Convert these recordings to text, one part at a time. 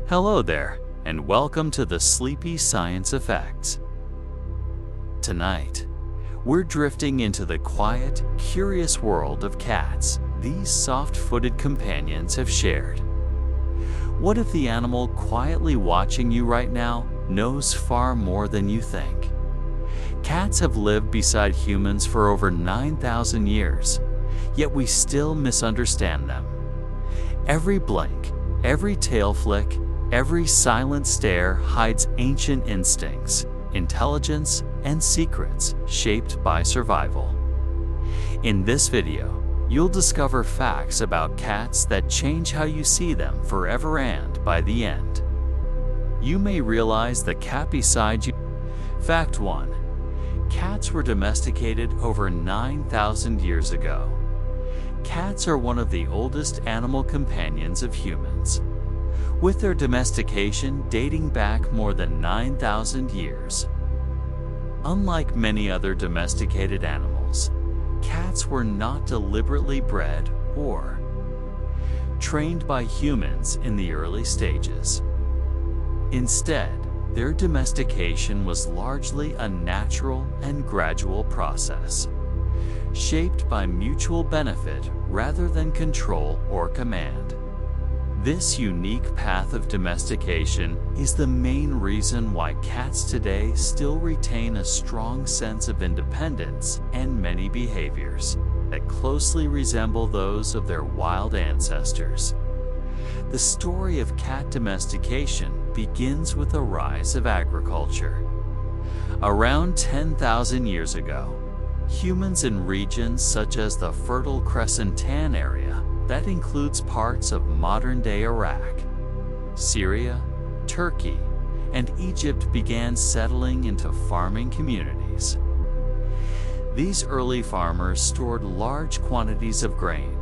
Hello there, and welcome to the Sleepy Science Effects. Tonight, we're drifting into the quiet, curious world of cats these soft-footed companions have shared. What if the animal quietly watching you right now knows far more than you think? Cats have lived beside humans for over 9,000 years, yet we still misunderstand them. Every blink, every tail flick, every silent stare hides ancient instincts, intelligence, and secrets shaped by survival. In this video, you'll discover facts about cats that change how you see them forever, and by the end, you may realize the cat beside you. Fact 1. Cats were domesticated over 9,000 years ago. Cats are one of the oldest animal companions of humans, with their domestication dating back more than 9,000 years. Unlike many other domesticated animals, cats were not deliberately bred or trained by humans in the early stages. Instead, their domestication was largely a natural and gradual process, shaped by mutual benefit rather than control or command. This unique path of domestication is the main reason why cats today still retain a strong sense of independence and many behaviors that closely resemble those of their wild ancestors. The story of cat domestication begins with the rise of agriculture. Around 10,000 years ago, humans in regions such as the Fertile Crescent Tan area, that includes parts of modern-day Iraq, Syria, Turkey, and Egypt, began settling into farming communities. These early farmers stored large quantities of grain,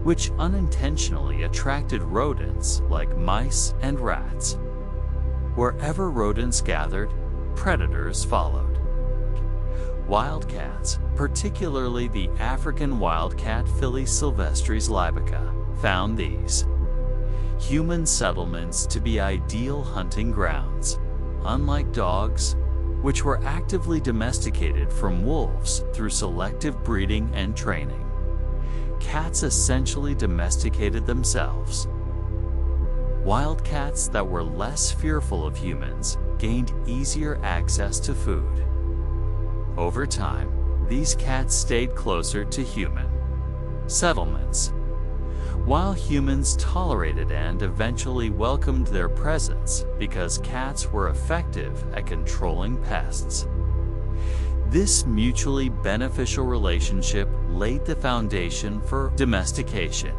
which unintentionally attracted rodents like mice and rats. Wherever rodents gathered, predators followed. Wildcats, particularly the African wildcat Felis sylvestris libica, found these human settlements to be ideal hunting grounds. Unlike dogs, which were actively domesticated from wolves through selective breeding and training, cats essentially domesticated themselves. Wildcats that were less fearful of humans gained easier access to food. Over time, these cats stayed closer to human settlements, while humans tolerated and eventually welcomed their presence because cats were effective at controlling pests. This mutually beneficial relationship laid the foundation for domestication.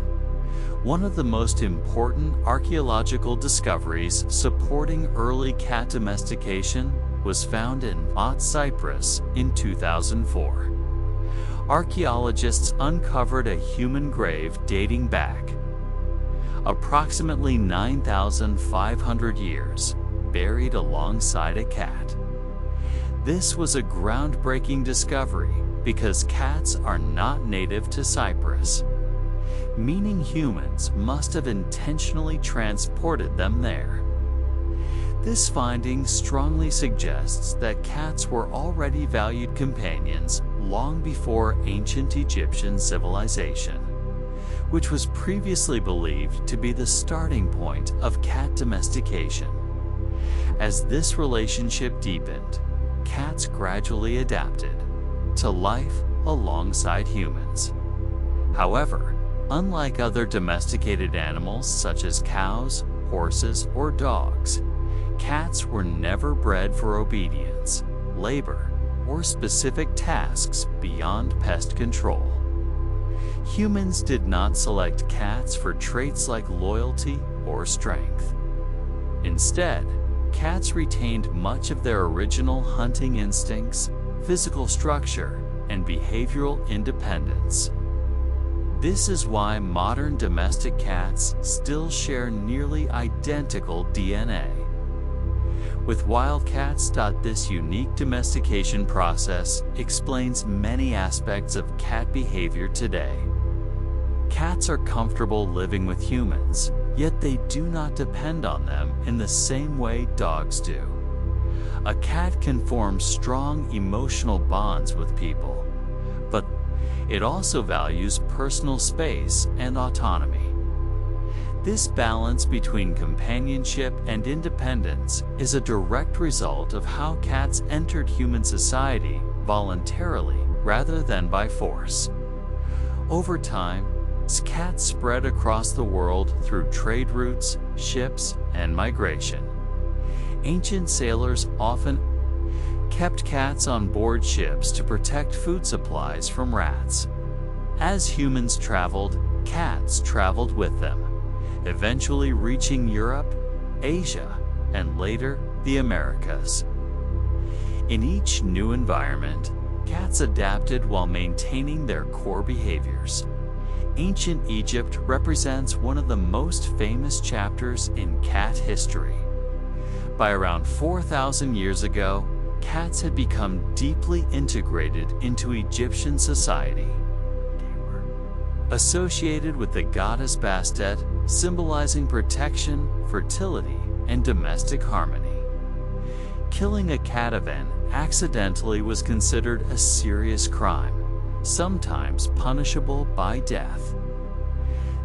One of the most important archaeological discoveries supporting early cat domestication was found in Mount Cyprus in 2004. Archaeologists uncovered a human grave dating back approximately 9,500 years, buried alongside a cat. This was a groundbreaking discovery because cats are not native to Cyprus, meaning humans must have intentionally transported them there. This finding strongly suggests that cats were already valued companions long before ancient Egyptian civilization, which was previously believed to be the starting point of cat domestication. As this relationship deepened, cats gradually adapted to life alongside humans. However, unlike other domesticated animals such as cows, horses, or dogs, cats were never bred for obedience, labor, or specific tasks beyond pest control. Humans did not select cats for traits like loyalty or strength. Instead, cats retained much of their original hunting instincts, physical structure, and behavioral independence. This is why modern domestic cats still share nearly identical DNA with wildcats. This unique domestication process explains many aspects of cat behavior today. Cats are comfortable living with humans, yet they do not depend on them in the same way dogs do. A cat can form strong emotional bonds with people, but it also values personal space and autonomy. This balance between companionship and independence is a direct result of how cats entered human society voluntarily rather than by force. Over time, cats spread across the world through trade routes, ships, and migration. Ancient sailors often kept cats on board ships to protect food supplies from rats. As humans traveled, cats traveled with them, eventually reaching Europe, Asia, and later the Americas. In each new environment, cats adapted while maintaining their core behaviors. Ancient Egypt represents one of the most famous chapters in cat history. By around 4,000 years ago, cats had become deeply integrated into Egyptian society. They were associated with the goddess Bastet, symbolizing protection, fertility, and domestic harmony. Killing a catavan accidentally was considered a serious crime, sometimes punishable by death.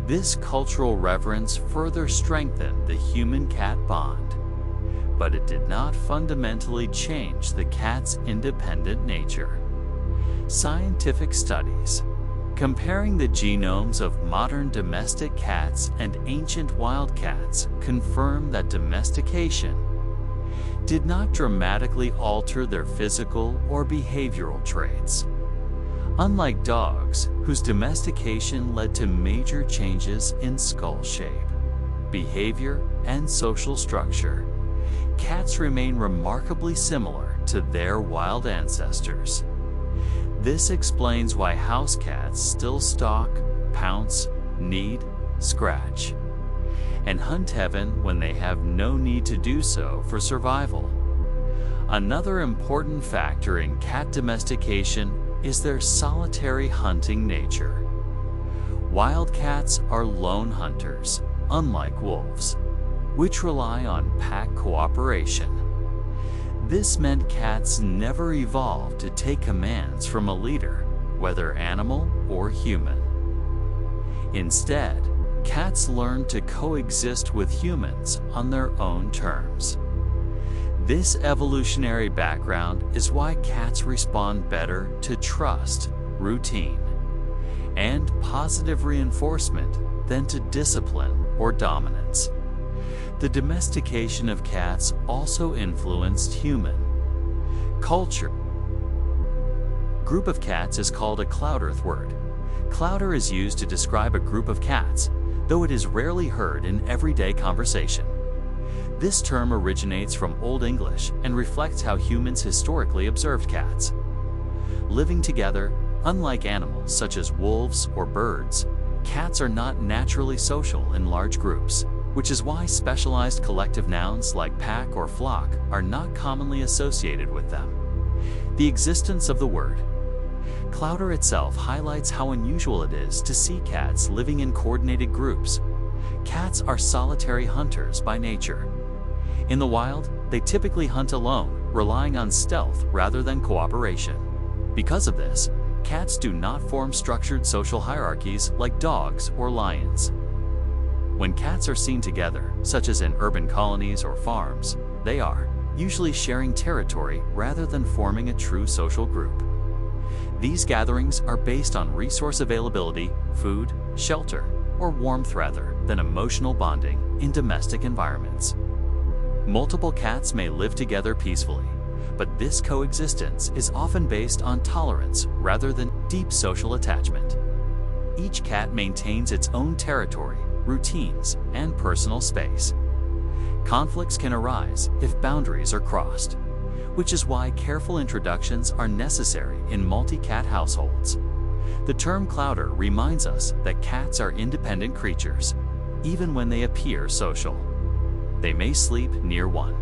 This cultural reverence further strengthened the human-cat bond, but it did not fundamentally change the cat's independent nature. Scientific studies comparing the genomes of modern domestic cats and ancient wild cats confirm that domestication did not dramatically alter their physical or behavioral traits. Unlike dogs, whose domestication led to major changes in skull shape, behavior, and social structure, cats remain remarkably similar to their wild ancestors. This explains why house cats still stalk, pounce, knead, scratch, and hunt heaven when they have no need to do so for survival. Another important factor in cat domestication is their solitary hunting nature. Wild cats are lone hunters, unlike wolves, which rely on pack cooperation. This meant cats never evolved to take commands from a leader, whether animal or human. Instead, cats learned to coexist with humans on their own terms. This evolutionary background is why cats respond better to trust, routine, and positive reinforcement than to discipline or dominance. The domestication of cats also influenced human culture. Group of cats is called a cloudearth word. Clouder is used to describe a group of cats, though it is rarely heard in everyday conversation. This term originates from Old English and reflects how humans historically observed cats. Living together, unlike animals such as wolves or birds, cats are not naturally social in large groups, which is why specialized collective nouns like pack or flock are not commonly associated with them. The existence of the word clouder itself highlights how unusual it is to see cats living in coordinated groups. Cats are solitary hunters by nature. In the wild, they typically hunt alone, relying on stealth rather than cooperation. Because of this, cats do not form structured social hierarchies like dogs or lions. When cats are seen together, such as in urban colonies or farms, they are usually sharing territory rather than forming a true social group. These gatherings are based on resource availability, food, shelter, or warmth rather than emotional bonding in domestic environments. Multiple cats may live together peacefully, but this coexistence is often based on tolerance rather than deep social attachment. Each cat maintains its own territory, routines, and personal space. Conflicts can arise if boundaries are crossed, which is why careful introductions are necessary in multi-cat households. The term clouder reminds us that cats are independent creatures, even when they appear social. They may sleep near one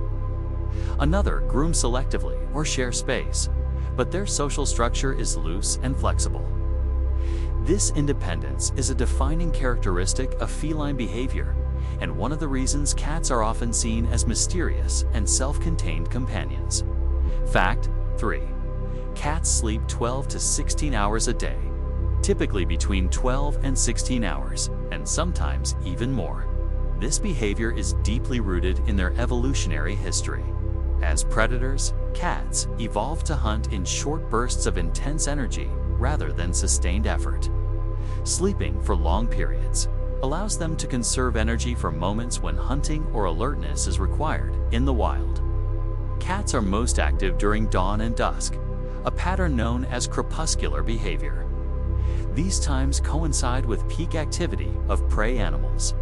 another, groom selectively, or share space, but their social structure is loose and flexible. This independence is a defining characteristic of feline behavior and one of the reasons cats are often seen as mysterious and self-contained companions. Fact 3. Cats sleep 12 to 16 hours a day, typically between 12 and 16 hours, and sometimes even more. This behavior is deeply rooted in their evolutionary history. As predators, cats evolved to hunt in short bursts of intense energy rather than sustained effort. Sleeping for long periods allows them to conserve energy for moments when hunting or alertness is required in the wild. Cats are most active during dawn and dusk, a pattern known as crepuscular behavior. These times coincide with peak activity of prey animals.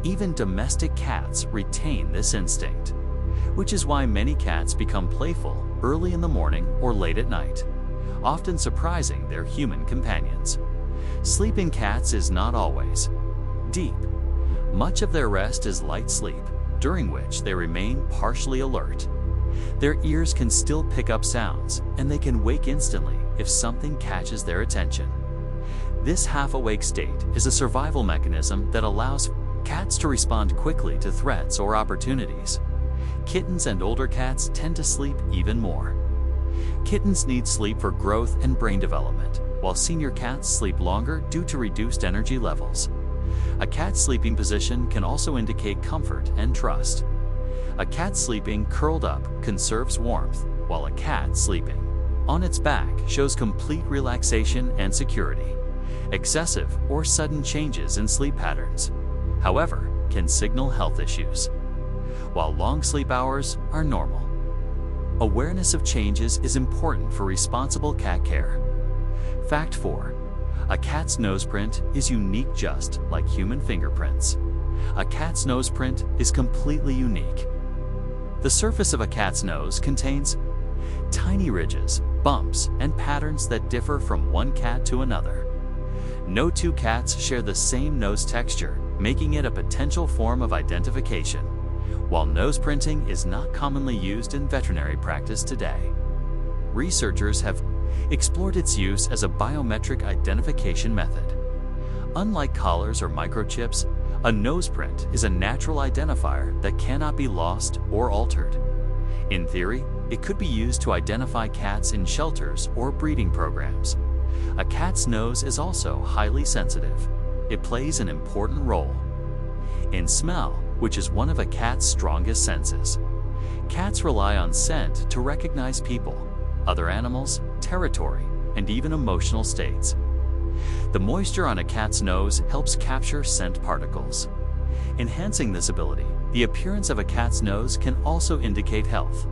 Even domestic cats retain this instinct, which is why many cats become playful early in the morning or late at night, often surprising their human companions. Sleep in cats is not always deep. Much of their rest is light sleep, during which they remain partially alert. Their ears can still pick up sounds, and they can wake instantly if something catches their attention. This half-awake state is a survival mechanism that allows cats to respond quickly to threats or opportunities. Kittens and older cats tend to sleep even more. Kittens need sleep for growth and brain development, while senior cats sleep longer due to reduced energy levels. A cat's sleeping position can also indicate comfort and trust. A cat sleeping curled up conserves warmth, while a cat sleeping on its back shows complete relaxation and security. Excessive or sudden changes in sleep patterns, however, can signal health issues, while long sleep hours are normal. Awareness of changes is important for responsible cat care. Fact 4. A cat's noseprint is unique just like human fingerprints. A cat's noseprint is completely unique. The surface of a cat's nose contains tiny ridges, bumps, and patterns that differ from one cat to another. No two cats share the same nose texture, making it a potential form of identification, while nose printing is not commonly used in veterinary practice today. Researchers have explored its use as a biometric identification method. Unlike collars or microchips, a nose print is a natural identifier that cannot be lost or altered. In theory, it could be used to identify cats in shelters or breeding programs. A cat's nose is also highly sensitive. It plays an important role in smell, which is one of a cat's strongest senses. Cats rely on scent to recognize people, other animals, territory, and even emotional states. The moisture on a cat's nose helps capture scent particles. Enhancing this ability, the appearance of a cat's nose can also indicate health.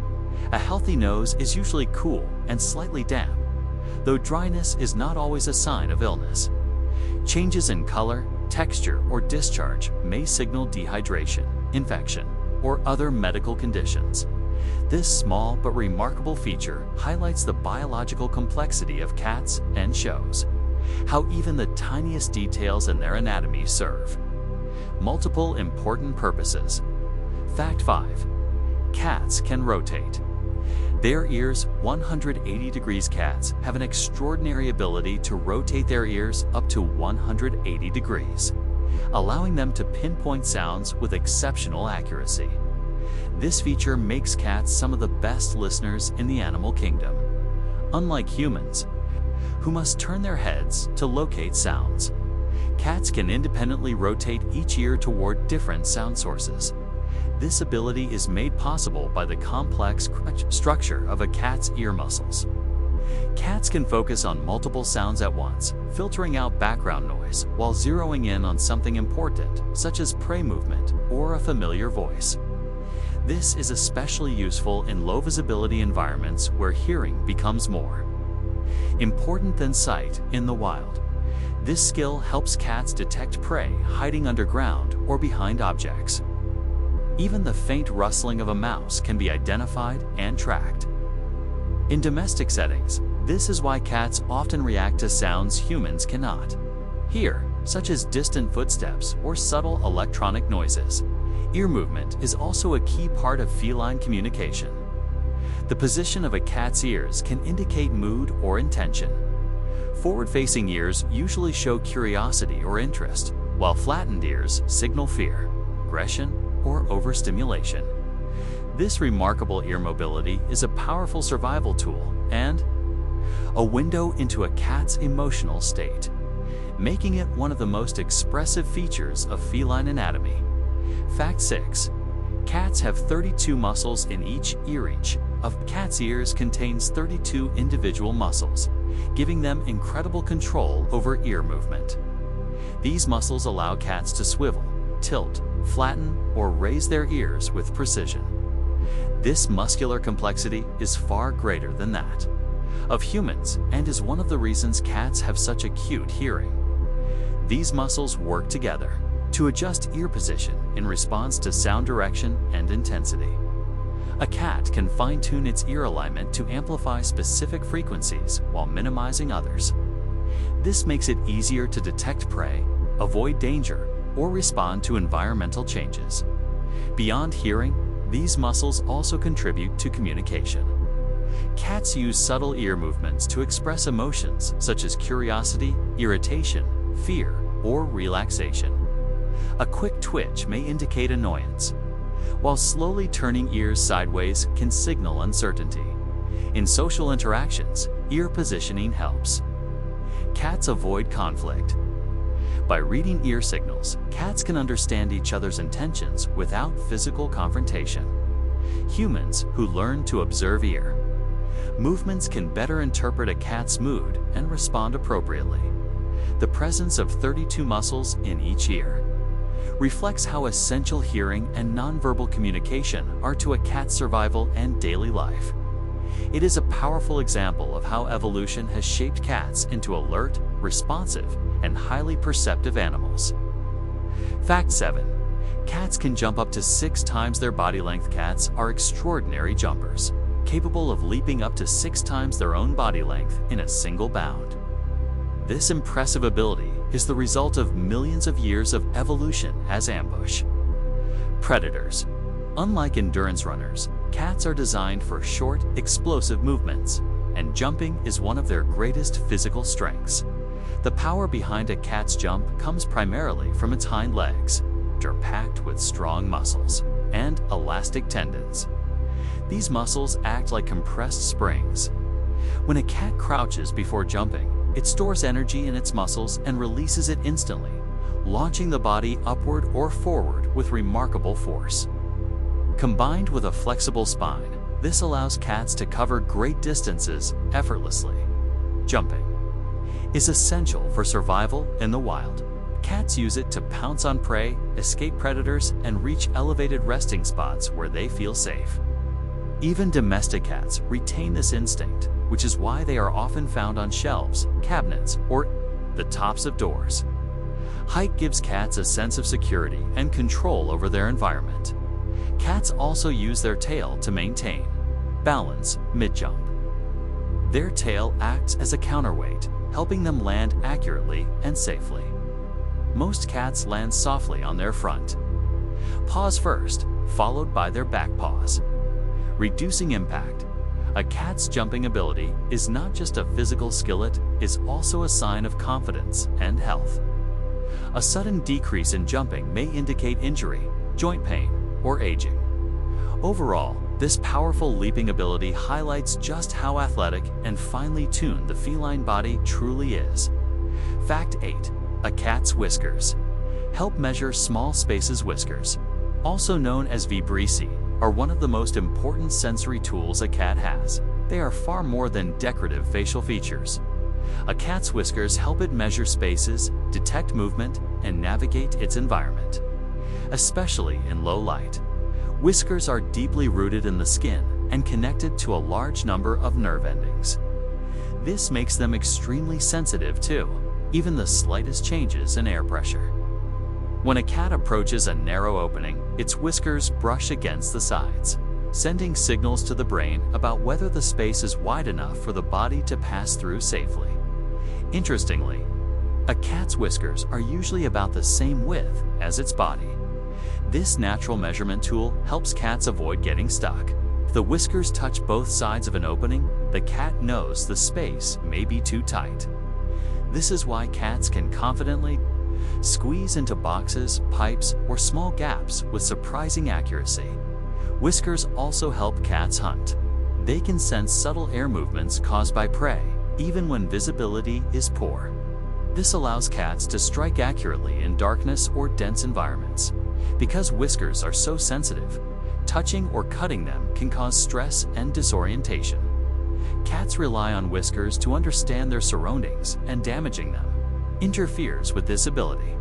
A healthy nose is usually cool and slightly damp, though dryness is not always a sign of illness. Changes in color, texture, or discharge may signal dehydration, infection, or other medical conditions. This small but remarkable feature highlights the biological complexity of cats and shows how even the tiniest details in their anatomy serve multiple important purposes. Fact 5. Cats can rotate their ears 180 degrees. Cats have an extraordinary ability to rotate their ears up to 180 degrees, allowing them to pinpoint sounds with exceptional accuracy. This feature makes cats some of the best listeners in the animal kingdom. Unlike humans, who must turn their heads to locate sounds, cats can independently rotate each ear toward different sound sources. This ability is made possible by the complex structure of a cat's ear muscles. Cats can focus on multiple sounds at once, filtering out background noise while zeroing in on something important, such as prey movement or a familiar voice. This is especially useful in low-visibility environments where hearing becomes more important than sight in the wild. This skill helps cats detect prey hiding underground or behind objects. Even the faint rustling of a mouse can be identified and tracked. In domestic settings, this is why cats often react to sounds humans cannot hear, such as distant footsteps or subtle electronic noises. Ear movement is also a key part of feline communication. The position of a cat's ears can indicate mood or intention. Forward-facing ears usually show curiosity or interest, while flattened ears signal fear. aggression or overstimulation. This remarkable ear mobility is a powerful survival tool and a window into a cat's emotional state, making it one of the most expressive features of feline anatomy. Fact 6. Cats have 32 muscles in each ear. Each of cat's ears contains 32 individual muscles, giving them incredible control over ear movement. These muscles allow cats to swivel, tilt, flatten, or raise their ears with precision. This muscular complexity is far greater than that of humans and is one of the reasons cats have such acute hearing. These muscles work together to adjust ear position in response to sound direction and intensity. A cat can fine-tune its ear alignment to amplify specific frequencies while minimizing others. This makes it easier to detect prey, avoid danger, or respond to environmental changes. Beyond hearing, these muscles also contribute to communication. Cats use subtle ear movements to express emotions such as curiosity, irritation, fear, or relaxation. A quick twitch may indicate annoyance, while slowly turning ears sideways can signal uncertainty. In social interactions, ear positioning helps. Cats avoid conflict. By reading ear signals, cats can understand each other's intentions without physical confrontation. Humans who learn to observe ear movements can better interpret a cat's mood and respond appropriately. The presence of 32 muscles in each ear reflects how essential hearing and nonverbal communication are to a cat's survival and daily life. It is a powerful example of how evolution has shaped cats into alert, responsive, and highly perceptive animals. Fact 7. Cats can jump up to 6 times their body length. Cats are extraordinary jumpers, capable of leaping up to 6 times their own body length in a single bound. This impressive ability is the result of millions of years of evolution as ambush predators. Unlike endurance runners, cats are designed for short, explosive movements, and jumping is one of their greatest physical strengths. The power behind a cat's jump comes primarily from its hind legs, which are packed with strong muscles and elastic tendons. These muscles act like compressed springs. When a cat crouches before jumping, it stores energy in its muscles and releases it instantly, launching the body upward or forward with remarkable force. Combined with a flexible spine, this allows cats to cover great distances effortlessly. Jumping is essential for survival in the wild. Cats use it to pounce on prey, escape predators, and reach elevated resting spots where they feel safe. Even domestic cats retain this instinct, which is why they are often found on shelves, cabinets, or the tops of doors. Height gives cats a sense of security and control over their environment. Cats also use their tail to maintain balance mid-jump. Their tail acts as a counterweight, helping them land accurately and safely. Most cats land softly on their front paws first, followed by their back paws, reducing impact. A cat's jumping ability is not just a physical skill, it is also a sign of confidence and health. A sudden decrease in jumping may indicate injury, joint pain, or aging. Overall, this powerful leaping ability highlights just how athletic and finely tuned the feline body truly is. Fact 8. A cat's whiskers help measure small spaces. Whiskers, also known as vibrissae, are one of the most important sensory tools a cat has. They are far more than decorative facial features. A cat's whiskers help it measure spaces, detect movement, and navigate its environment. Especially in low light, whiskers are deeply rooted in the skin and connected to a large number of nerve endings. This makes them extremely sensitive to even the slightest changes in air pressure. When a cat approaches a narrow opening, its whiskers brush against the sides, sending signals to the brain about whether the space is wide enough for the body to pass through safely. Interestingly, a cat's whiskers are usually about the same width as its body. This natural measurement tool helps cats avoid getting stuck. If the whiskers touch both sides of an opening, the cat knows the space may be too tight. This is why cats can confidently squeeze into boxes, pipes, or small gaps with surprising accuracy. Whiskers also help cats hunt. They can sense subtle air movements caused by prey, even when visibility is poor. This allows cats to strike accurately in darkness or dense environments. Because whiskers are so sensitive, touching or cutting them can cause stress and disorientation. Cats rely on whiskers to understand their surroundings, and damaging them interferes with this ability.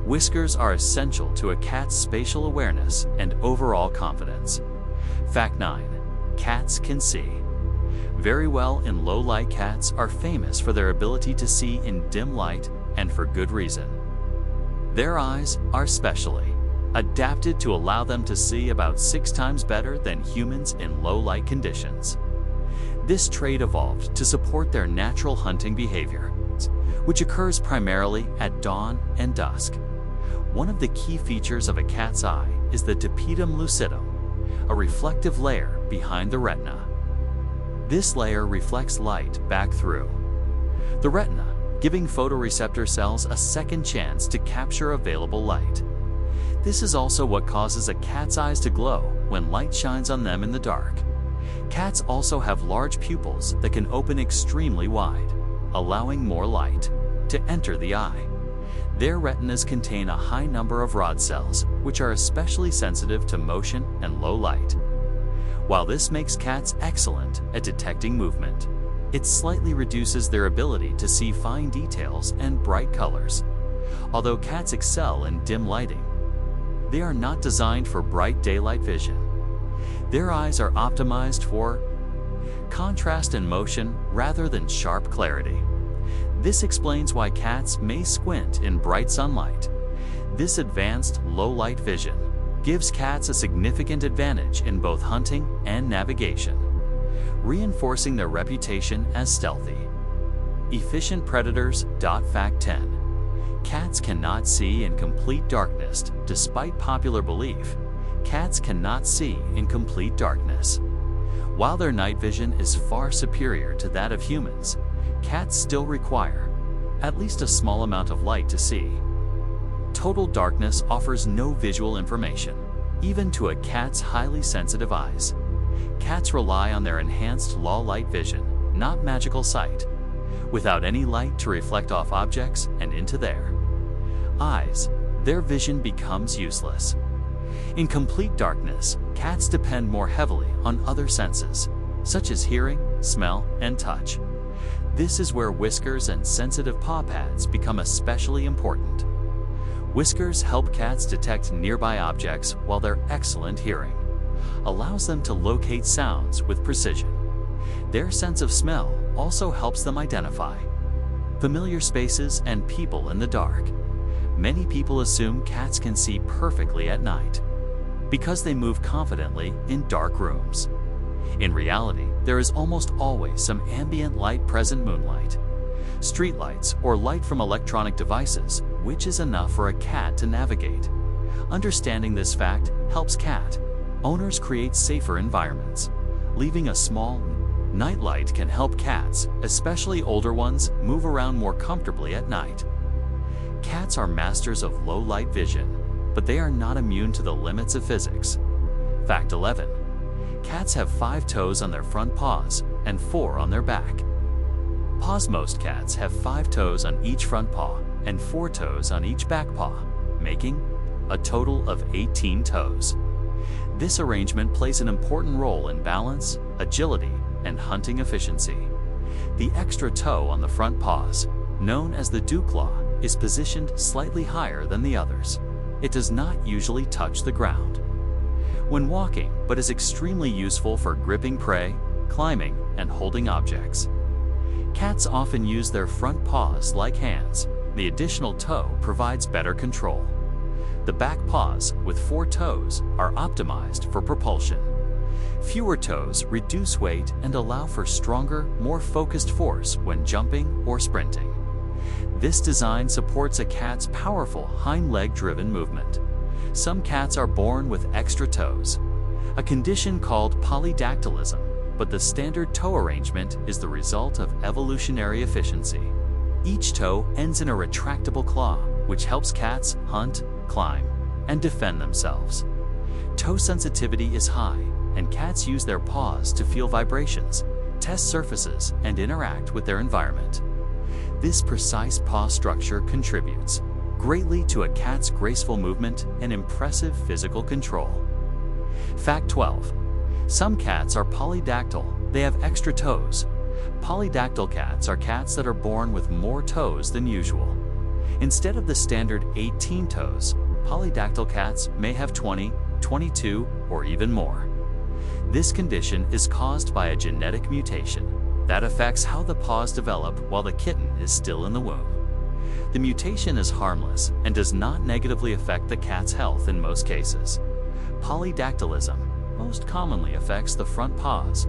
Whiskers are essential to a cat's spatial awareness and overall confidence. Fact 9. Cats can see very well in low light. Cats are famous for their ability to see in dim light, and for good reason. Their eyes are specially adapted to allow them to see about 6 times better than humans in low light conditions. This trait evolved to support their natural hunting behavior, which occurs primarily at dawn and dusk. One of the key features of a cat's eye is the tapetum lucidum, a reflective layer behind the retina. This layer reflects light back through the retina, giving photoreceptor cells a second chance to capture available light. This is also what causes a cat's eyes to glow when light shines on them in the dark. Cats also have large pupils that can open extremely wide, allowing more light to enter the eye. Their retinas contain a high number of rod cells, which are especially sensitive to motion and low light. While this makes cats excellent at detecting movement, it slightly reduces their ability to see fine details and bright colors. Although cats excel in dim lighting, they are not designed for bright daylight vision. Their eyes are optimized for contrast and motion rather than sharp clarity. This explains why cats may squint in bright sunlight. This advanced low-light vision gives cats a significant advantage in both hunting and navigation, reinforcing their reputation as stealthy, efficient predators. Fact 10. Cats cannot see in complete darkness. Despite popular belief, cats cannot see in complete darkness. While their night vision is far superior to that of humans, cats still require at least a small amount of light to see. Total darkness offers no visual information, even to a cat's highly sensitive eyes. Cats rely on their enhanced low light vision, not magical sight, without any light to reflect off objects and into their eyes. Their vision becomes useless. In complete darkness, cats depend more heavily on other senses, such as hearing, smell, and touch. This is where whiskers and sensitive paw pads become especially important. Whiskers help cats detect nearby objects, while their excellent hearing allows them to locate sounds with precision. Their sense of smell also helps them identify familiar spaces and people in the dark. Many people assume cats can see perfectly at night because they move confidently in dark rooms. In reality, there is almost always some ambient light present: moonlight, streetlights, or light from electronic devices, which is enough for a cat to navigate. Understanding this fact helps cat owners create safer environments. Leaving a small nightlight can help cats, especially older ones, move around more comfortably at night. Cats are masters of low light vision, but they are not immune to the limits of physics. Fact 11. Cats have 5 toes on their front paws and 4 on their back paws. Most cats have 5 toes on each front paw and 4 toes on each back paw, making a total of 18 toes. This arrangement plays an important role in balance, agility, and hunting efficiency. The extra toe on the front paws, known as the dew claw, is positioned slightly higher than the others. It does not usually touch the ground when walking, but is extremely useful for gripping prey, climbing, and holding objects. Cats often use their front paws like hands. The additional toe provides better control. The back paws, with 4 toes, are optimized for propulsion. Fewer toes reduce weight and allow for stronger, more focused force when jumping or sprinting. This design supports a cat's powerful hind leg-driven movement. Some cats are born with extra toes, a condition called polydactylism, but the standard toe arrangement is the result of evolutionary efficiency. Each toe ends in a retractable claw, which helps cats hunt, climb, and defend themselves. Toe sensitivity is high, and cats use their paws to feel vibrations, test surfaces, and interact with their environment. This precise paw structure contributes greatly to a cat's graceful movement and impressive physical control. Fact 12. Some cats are polydactyl. They have extra toes. Polydactyl cats are cats that are born with more toes than usual. Instead of the standard 18 toes, polydactyl cats may have 20, 22, or even more. This condition is caused by a genetic mutation that affects how the paws develop while the kitten is still in the womb. The mutation is harmless and does not negatively affect the cat's health in most cases. Polydactylism most commonly affects the front paws,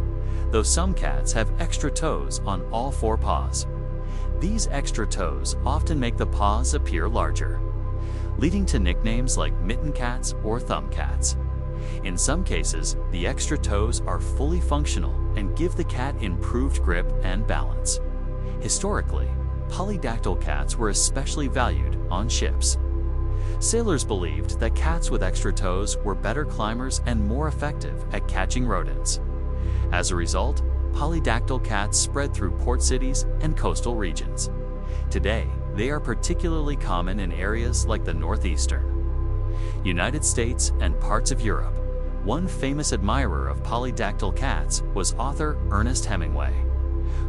though some cats have extra toes on all four paws. These extra toes often make the paws appear larger, leading to nicknames like mitten cats or thumb cats. In some cases, the extra toes are fully functional and give the cat improved grip and balance. Historically, polydactyl cats were especially valued on ships. Sailors believed that cats with extra toes were better climbers and more effective at catching rodents. As a result, polydactyl cats spread through port cities and coastal regions. Today, they are particularly common in areas like the northeastern United States and parts of Europe. One famous admirer of polydactyl cats was author Ernest Hemingway,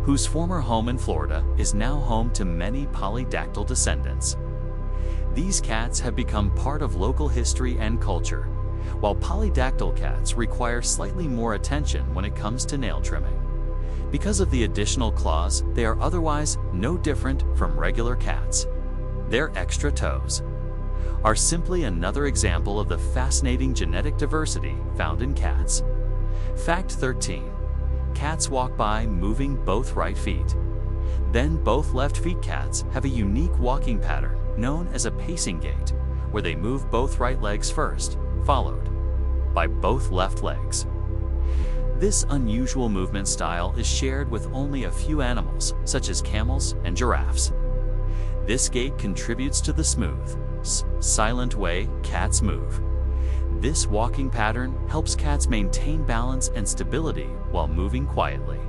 whose former home in Florida is now home to many polydactyl descendants. These cats have become part of local history and culture, while polydactyl cats require slightly more attention when it comes to nail trimming. Because of the additional claws, they are otherwise no different from regular cats. Their extra toes are simply another example of the fascinating genetic diversity found in cats. Fact 13. Cats walk by moving both right feet. Then both left feet cats have a unique walking pattern known as a pacing gait, where they move both right legs first, followed by both left legs. This unusual movement style is shared with only a few animals, such as camels and giraffes. This gait contributes to the smooth, silent way cats move. This walking pattern helps cats maintain balance and stability while moving quietly.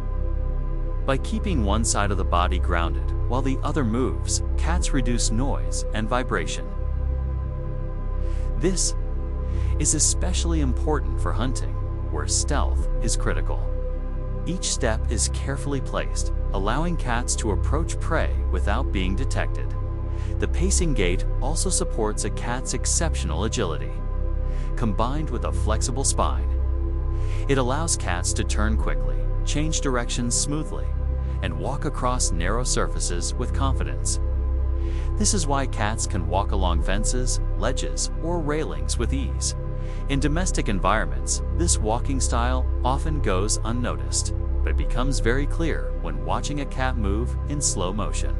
By keeping one side of the body grounded while the other moves, cats reduce noise and vibration. This is especially important for hunting, where stealth is critical. Each step is carefully placed, allowing cats to approach prey without being detected. The pacing gait also supports a cat's exceptional agility. Combined with a flexible spine, it allows cats to turn quickly, change directions smoothly, and walk across narrow surfaces with confidence. This is why cats can walk along fences, ledges, or railings with ease. In domestic environments, this walking style often goes unnoticed, but becomes very clear when watching a cat move in slow motion.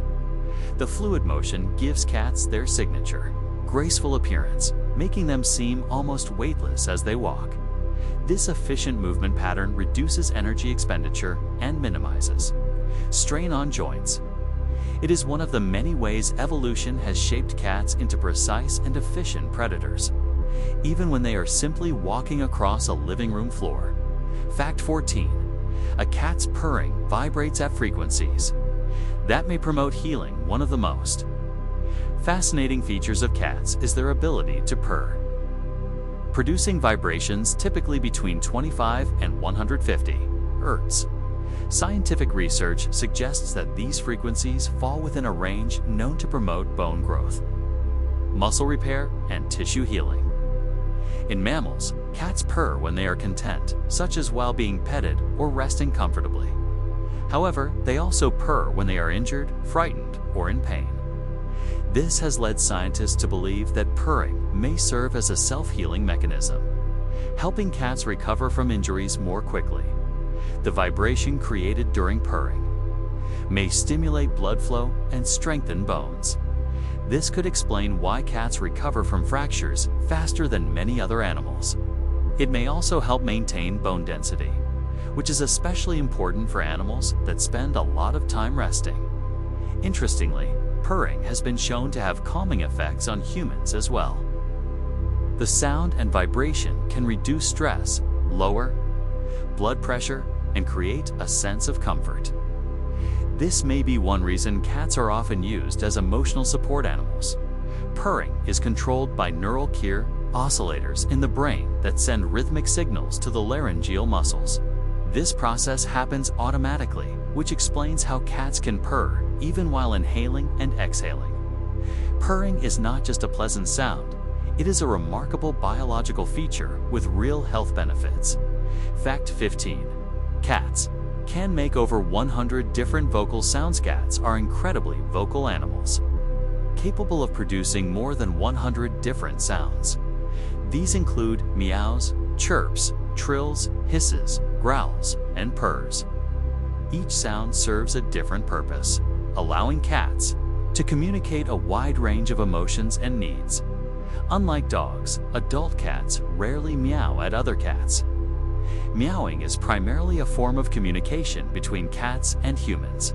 The fluid motion gives cats their signature, graceful appearance, making them seem almost weightless as they walk. This efficient movement pattern reduces energy expenditure and minimizes strain on joints. It is one of the many ways evolution has shaped cats into precise and efficient predators, even when they are simply walking across a living room floor. Fact 14. A cat's purring vibrates at frequencies that may promote healing. One of the most fascinating features of cats is their ability to purr, producing vibrations typically between 25 and 150 Hz. Scientific research suggests that these frequencies fall within a range known to promote bone growth, muscle repair, and tissue healing. In mammals, cats purr when they are content, such as while being petted or resting comfortably. However, they also purr when they are injured, frightened, or in pain. This has led scientists to believe that purring may serve as a self-healing mechanism, helping cats recover from injuries more quickly. The vibration created during purring may stimulate blood flow and strengthen bones. This could explain why cats recover from fractures faster than many other animals. It may also help maintain bone density, which is especially important for animals that spend a lot of time resting. Interestingly, purring has been shown to have calming effects on humans as well. The sound and vibration can reduce stress, lower blood pressure, and create a sense of comfort. This may be one reason cats are often used as emotional support animals. Purring is controlled by neural oscillators in the brain that send rhythmic signals to the laryngeal muscles. This process happens automatically, which explains how cats can purr even while inhaling and exhaling. Purring is not just a pleasant sound, it is a remarkable biological feature with real health benefits. Fact 15. Cats can make over 100 different vocal sounds. Cats are incredibly vocal animals, capable of producing more than 100 different sounds. These include meows, chirps, trills, hisses, growls, and purrs. Each sound serves a different purpose, allowing cats to communicate a wide range of emotions and needs. Unlike dogs, adult cats rarely meow at other cats. Meowing is primarily a form of communication between cats and humans.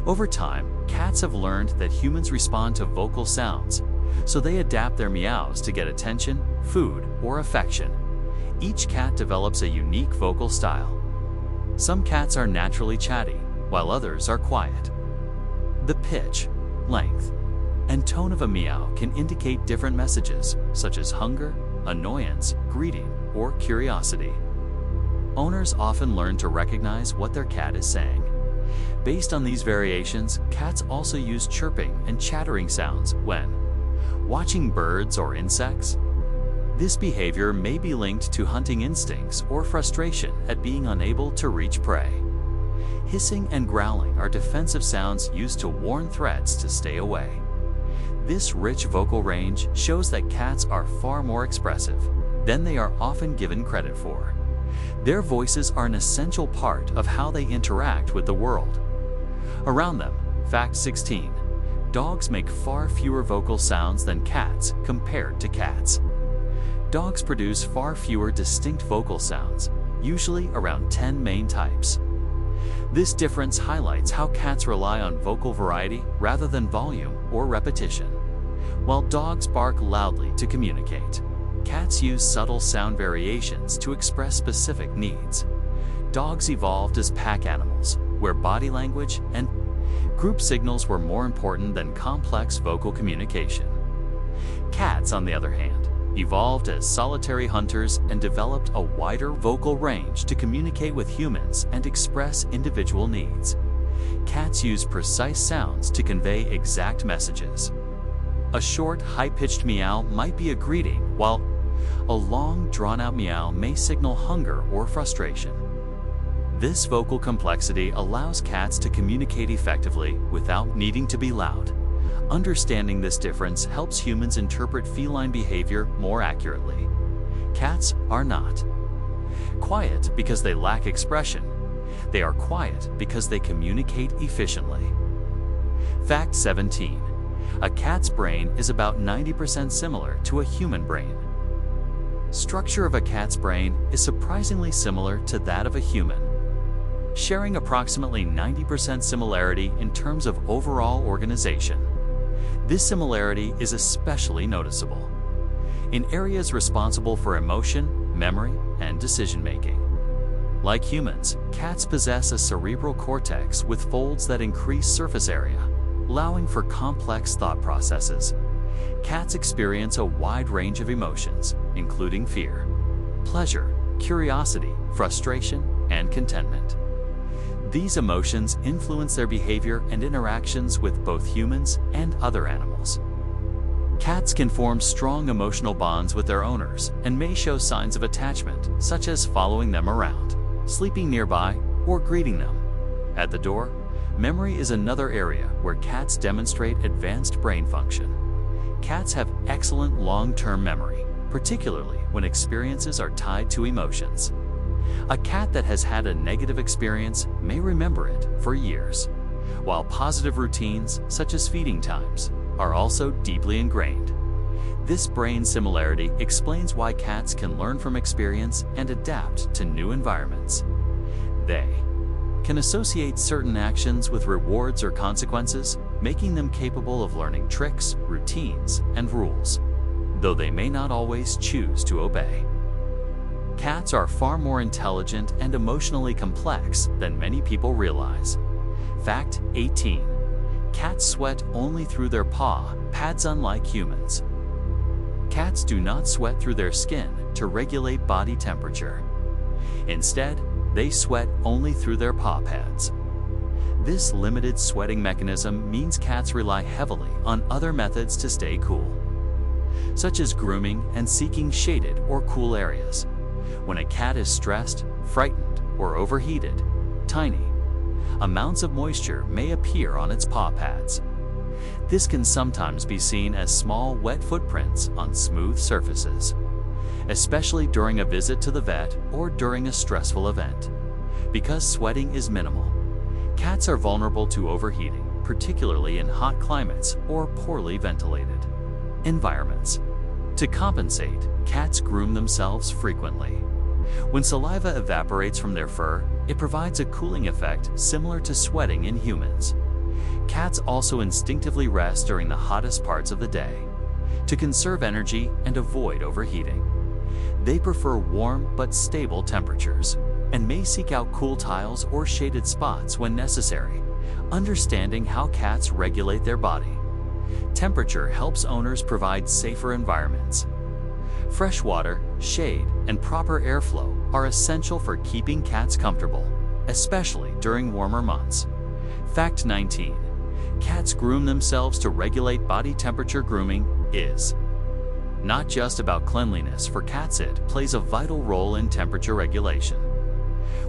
Over time, cats have learned that humans respond to vocal sounds, so they adapt their meows to get attention, food, or affection. Each cat develops a unique vocal style. Some cats are naturally chatty, while others are quiet. The pitch, length, and tone of a meow can indicate different messages, such as hunger, annoyance, greeting, or curiosity. Owners often learn to recognize what their cat is saying. Based on these variations, cats also use chirping and chattering sounds when watching birds or insects. This behavior may be linked to hunting instincts or frustration at being unable to reach prey. Hissing and growling are defensive sounds used to warn threats to stay away. This rich vocal range shows that cats are far more expressive than they are often given credit for. Their voices are an essential part of how they interact with the world around them. Fact 16. Dogs make far fewer vocal sounds than cats compared to cats. Dogs produce far fewer distinct vocal sounds, usually around 10 main types. This difference highlights how cats rely on vocal variety rather than volume or repetition. While dogs bark loudly to communicate, cats use subtle sound variations to express specific needs. Dogs evolved as pack animals, where body language and group signals were more important than complex vocal communication. Cats, on the other hand, evolved as solitary hunters and developed a wider vocal range to communicate with humans and express individual needs. Cats use precise sounds to convey exact messages. A short, high-pitched meow might be a greeting, while a long, drawn-out meow may signal hunger or frustration. This vocal complexity allows cats to communicate effectively without needing to be loud. Understanding this difference helps humans interpret feline behavior more accurately. Cats are not quiet because they lack expression. They are quiet because they communicate efficiently. Fact 17. A cat's brain is about 90% similar to a human brain. Structure of a cat's brain is surprisingly similar to that of a human, sharing approximately 90% similarity in terms of overall organization. This similarity is especially noticeable in areas responsible for emotion, memory, and decision-making. Like humans, cats possess a cerebral cortex with folds that increase surface area, allowing for complex thought processes. Cats experience a wide range of emotions, including fear, pleasure, curiosity, frustration, and contentment. These emotions influence their behavior and interactions with both humans and other animals. Cats can form strong emotional bonds with their owners and may show signs of attachment, such as following them around, sleeping nearby, or greeting them at the door. Memory is another area where cats demonstrate advanced brain function. Cats have excellent long-term memory, particularly when experiences are tied to emotions. A cat that has had a negative experience may remember it for years, while positive routines, such as feeding times, are also deeply ingrained. This brain similarity explains why cats can learn from experience and adapt to new environments. They can associate certain actions with rewards or consequences, making them capable of learning tricks, routines, and rules, though they may not always choose to obey. Cats are far more intelligent and emotionally complex than many people realize. Fact 18. Cats sweat only through their paw pads, unlike humans. Cats do not sweat through their skin to regulate body temperature. Instead, they sweat only through their paw pads. This limited sweating mechanism means cats rely heavily on other methods to stay cool, such as grooming and seeking shaded or cool areas. When a cat is stressed, frightened, or overheated, tiny amounts of moisture may appear on its paw pads. This can sometimes be seen as small, wet footprints on smooth surfaces, especially during a visit to the vet or during a stressful event. Because sweating is minimal, cats are vulnerable to overheating, particularly in hot climates or poorly ventilated environments. To compensate, cats groom themselves frequently. When saliva evaporates from their fur, it provides a cooling effect similar to sweating in humans. Cats also instinctively rest during the hottest parts of the day to conserve energy and avoid overheating. They prefer warm but stable temperatures and may seek out cool tiles or shaded spots when necessary. Understanding how cats regulate their body temperature helps owners provide safer environments. Fresh water, shade, and proper airflow are essential for keeping cats comfortable, especially during warmer months. Fact 19. Cats groom themselves to regulate body temperature. Grooming is not just about cleanliness. For cats, it plays a vital role in temperature regulation.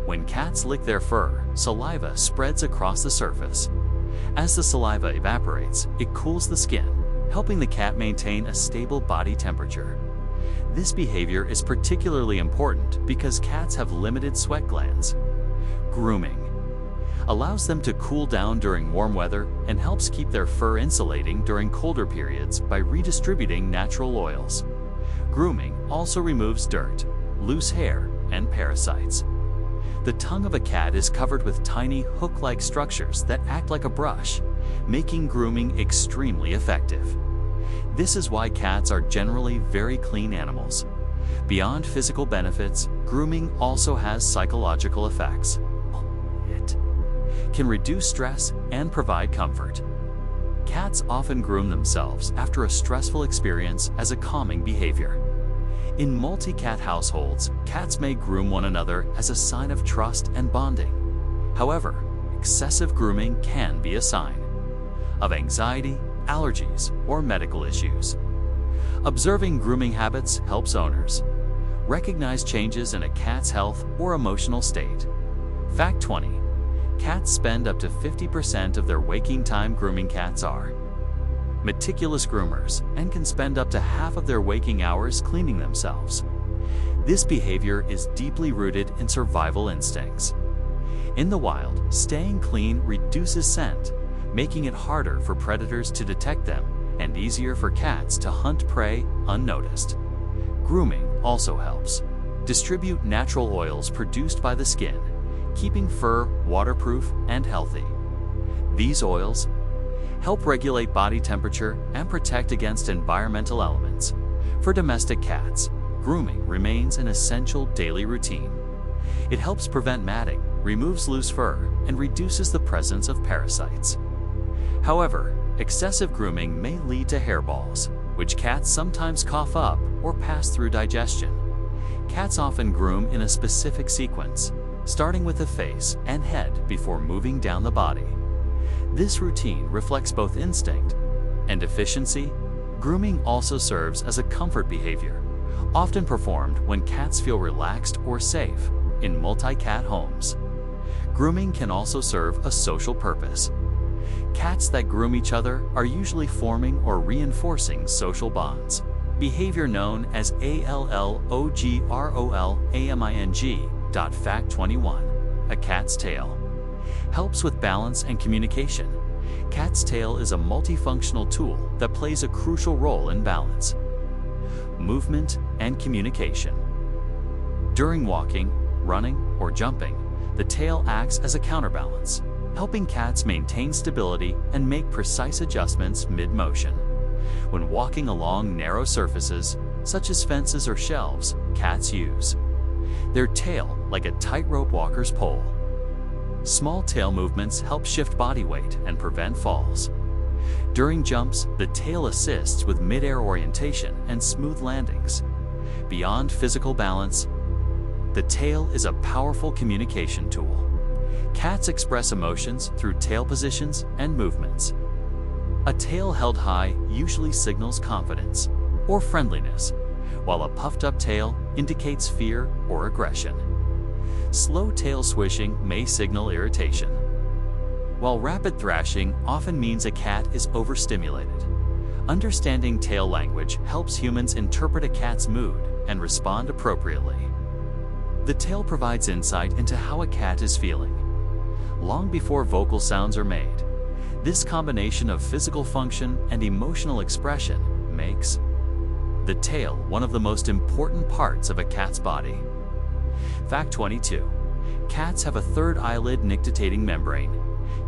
When cats lick their fur, saliva spreads across the surface. As the saliva evaporates, it cools the skin, helping the cat maintain a stable body temperature. This behavior is particularly important because cats have limited sweat glands. Grooming allows them to cool down during warm weather and helps keep their fur insulating during colder periods by redistributing natural oils. Grooming also removes dirt, loose hair, and parasites. The tongue of a cat is covered with tiny hook-like structures that act like a brush, making grooming extremely effective. This is why cats are generally very clean animals. Beyond physical benefits, grooming also has psychological effects. It can reduce stress and provide comfort. Cats often groom themselves after a stressful experience as a calming behavior. In multi-cat households, cats may groom one another as a sign of trust and bonding. However, excessive grooming can be a sign of anxiety, allergies, or medical issues. Observing grooming habits helps owners recognize changes in a cat's health or emotional state. Fact 20. Cats spend up to 50% of their waking time grooming. Cats are meticulous groomers and can spend up to half of their waking hours cleaning themselves. This behavior is deeply rooted in survival instincts. In the wild, staying clean reduces scent, making it harder for predators to detect them and easier for cats to hunt prey unnoticed. Grooming also helps distribute natural oils produced by the skin, keeping fur waterproof and healthy. These oils help regulate body temperature and protect against environmental elements. For domestic cats, grooming remains an essential daily routine. It helps prevent matting, removes loose fur, and reduces the presence of parasites. However, excessive grooming may lead to hairballs, which cats sometimes cough up or pass through digestion. Cats often groom in a specific sequence, starting with the face and head before moving down the body. This routine reflects both instinct and efficiency. Grooming also serves as a comfort behavior, often performed when cats feel relaxed or safe in multi-cat homes. Grooming can also serve a social purpose. Cats that groom each other are usually forming or reinforcing social bonds. Behavior known as allogrollaming. Fact 21. A cat's tail helps with balance and communication. Cat's tail is a multifunctional tool that plays a crucial role in balance, movement, and communication. During walking, running, or jumping, The tail acts as a counterbalance, helping cats maintain stability and make precise adjustments mid-motion. When walking along narrow surfaces, such as fences or shelves, cats use their tail like a tightrope walker's pole. Small tail movements help shift body weight and prevent falls. During jumps, the tail assists with mid-air orientation and smooth landings. Beyond physical balance, the tail is a powerful communication tool. Cats express emotions through tail positions and movements. A tail held high usually signals confidence or friendliness, while a puffed-up tail indicates fear or aggression. Slow tail swishing may signal irritation, while rapid thrashing often means a cat is overstimulated. Understanding tail language helps humans interpret a cat's mood and respond appropriately. The tail provides insight into how a cat is feeling, long before vocal sounds are made. This combination of physical function and emotional expression makes the tail one of the most important parts of a cat's body. Fact 22. Cats have a third eyelid nictitating membrane.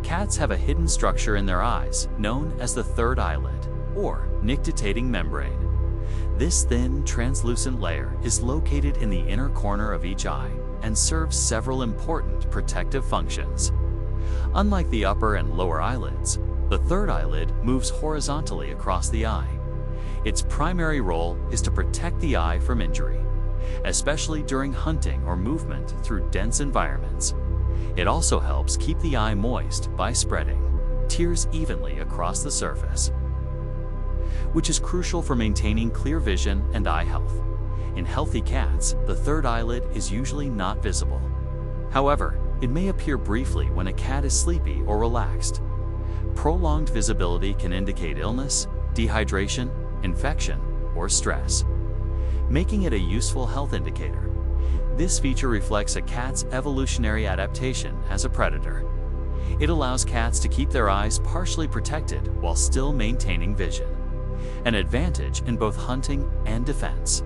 Cats have a hidden structure in their eyes known as the third eyelid, or nictitating membrane. This thin, translucent layer is located in the inner corner of each eye and serves several important protective functions. Unlike the upper and lower eyelids, the third eyelid moves horizontally across the eye. Its primary role is to protect the eye from injury, especially during hunting or movement through dense environments. It also helps keep the eye moist by spreading tears evenly across the surface, which is crucial for maintaining clear vision and eye health. In healthy cats, the third eyelid is usually not visible. However, it may appear briefly when a cat is sleepy or relaxed. Prolonged visibility can indicate illness, dehydration, infection, or stress, making it a useful health indicator. This feature reflects a cat's evolutionary adaptation as a predator. It allows cats to keep their eyes partially protected while still maintaining vision, an advantage in both hunting and defense.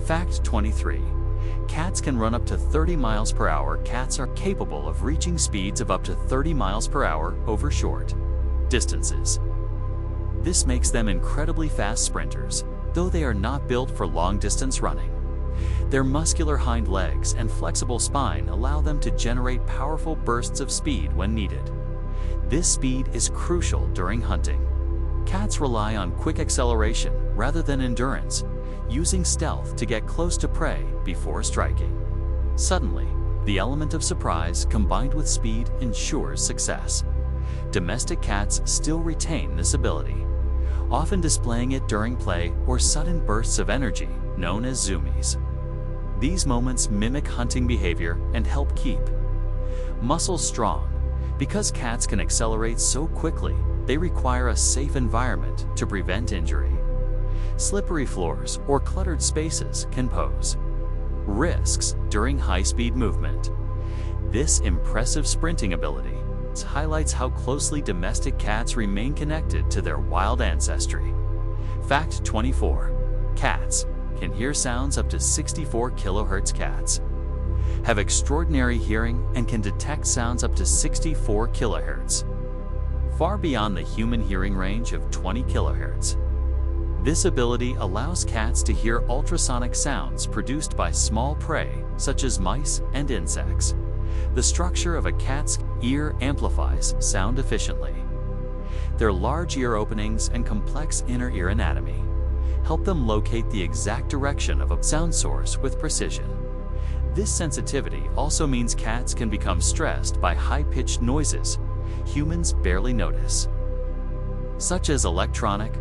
Fact 23. Cats can run up to 30 miles per hour. Cats are capable of reaching speeds of up to 30 miles per hour over short distances. This makes them incredibly fast sprinters, though they are not built for long-distance running. Their muscular hind legs and flexible spine allow them to generate powerful bursts of speed when needed. This speed is crucial during hunting. Cats rely on quick acceleration rather than endurance, using stealth to get close to prey before striking. Suddenly, the element of surprise combined with speed ensures success. Domestic cats still retain this ability, often displaying it during play or sudden bursts of energy, known as zoomies. These moments mimic hunting behavior and help keep muscles strong. Because cats can accelerate so quickly, they require a safe environment to prevent injury. Slippery floors or cluttered spaces can pose risks during high-speed movement. This impressive sprinting ability highlights how closely domestic cats remain connected to their wild ancestry. Fact 24. Cats can hear sounds up to 64 kilohertz. Cats have extraordinary hearing and can detect sounds up to 64 kilohertz, far beyond the human hearing range of 20 kilohertz. This ability allows cats to hear ultrasonic sounds produced by small prey, such as mice and insects. The structure of a cat's ear amplifies sound efficiently. Their large ear openings and complex inner ear anatomy help them locate the exact direction of a sound source with precision. This sensitivity also means cats can become stressed by high-pitched noises humans barely notice, such as electronic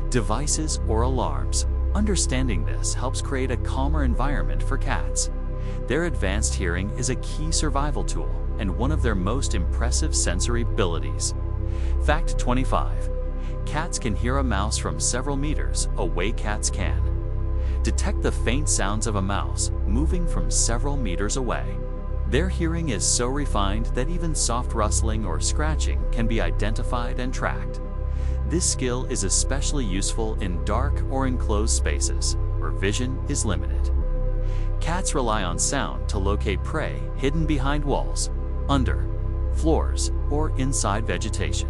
devices or alarms. Understanding this helps create a calmer environment for cats. Their advanced hearing is a key survival tool and one of their most impressive sensory abilities. Fact 25. Cats can hear a mouse from several meters away. Cats can detect the faint sounds of a mouse moving from several meters away. Their hearing is so refined that even soft rustling or scratching can be identified and tracked. This skill is especially useful in dark or enclosed spaces where vision is limited. Cats rely on sound to locate prey hidden behind walls, under, floors, or inside vegetation.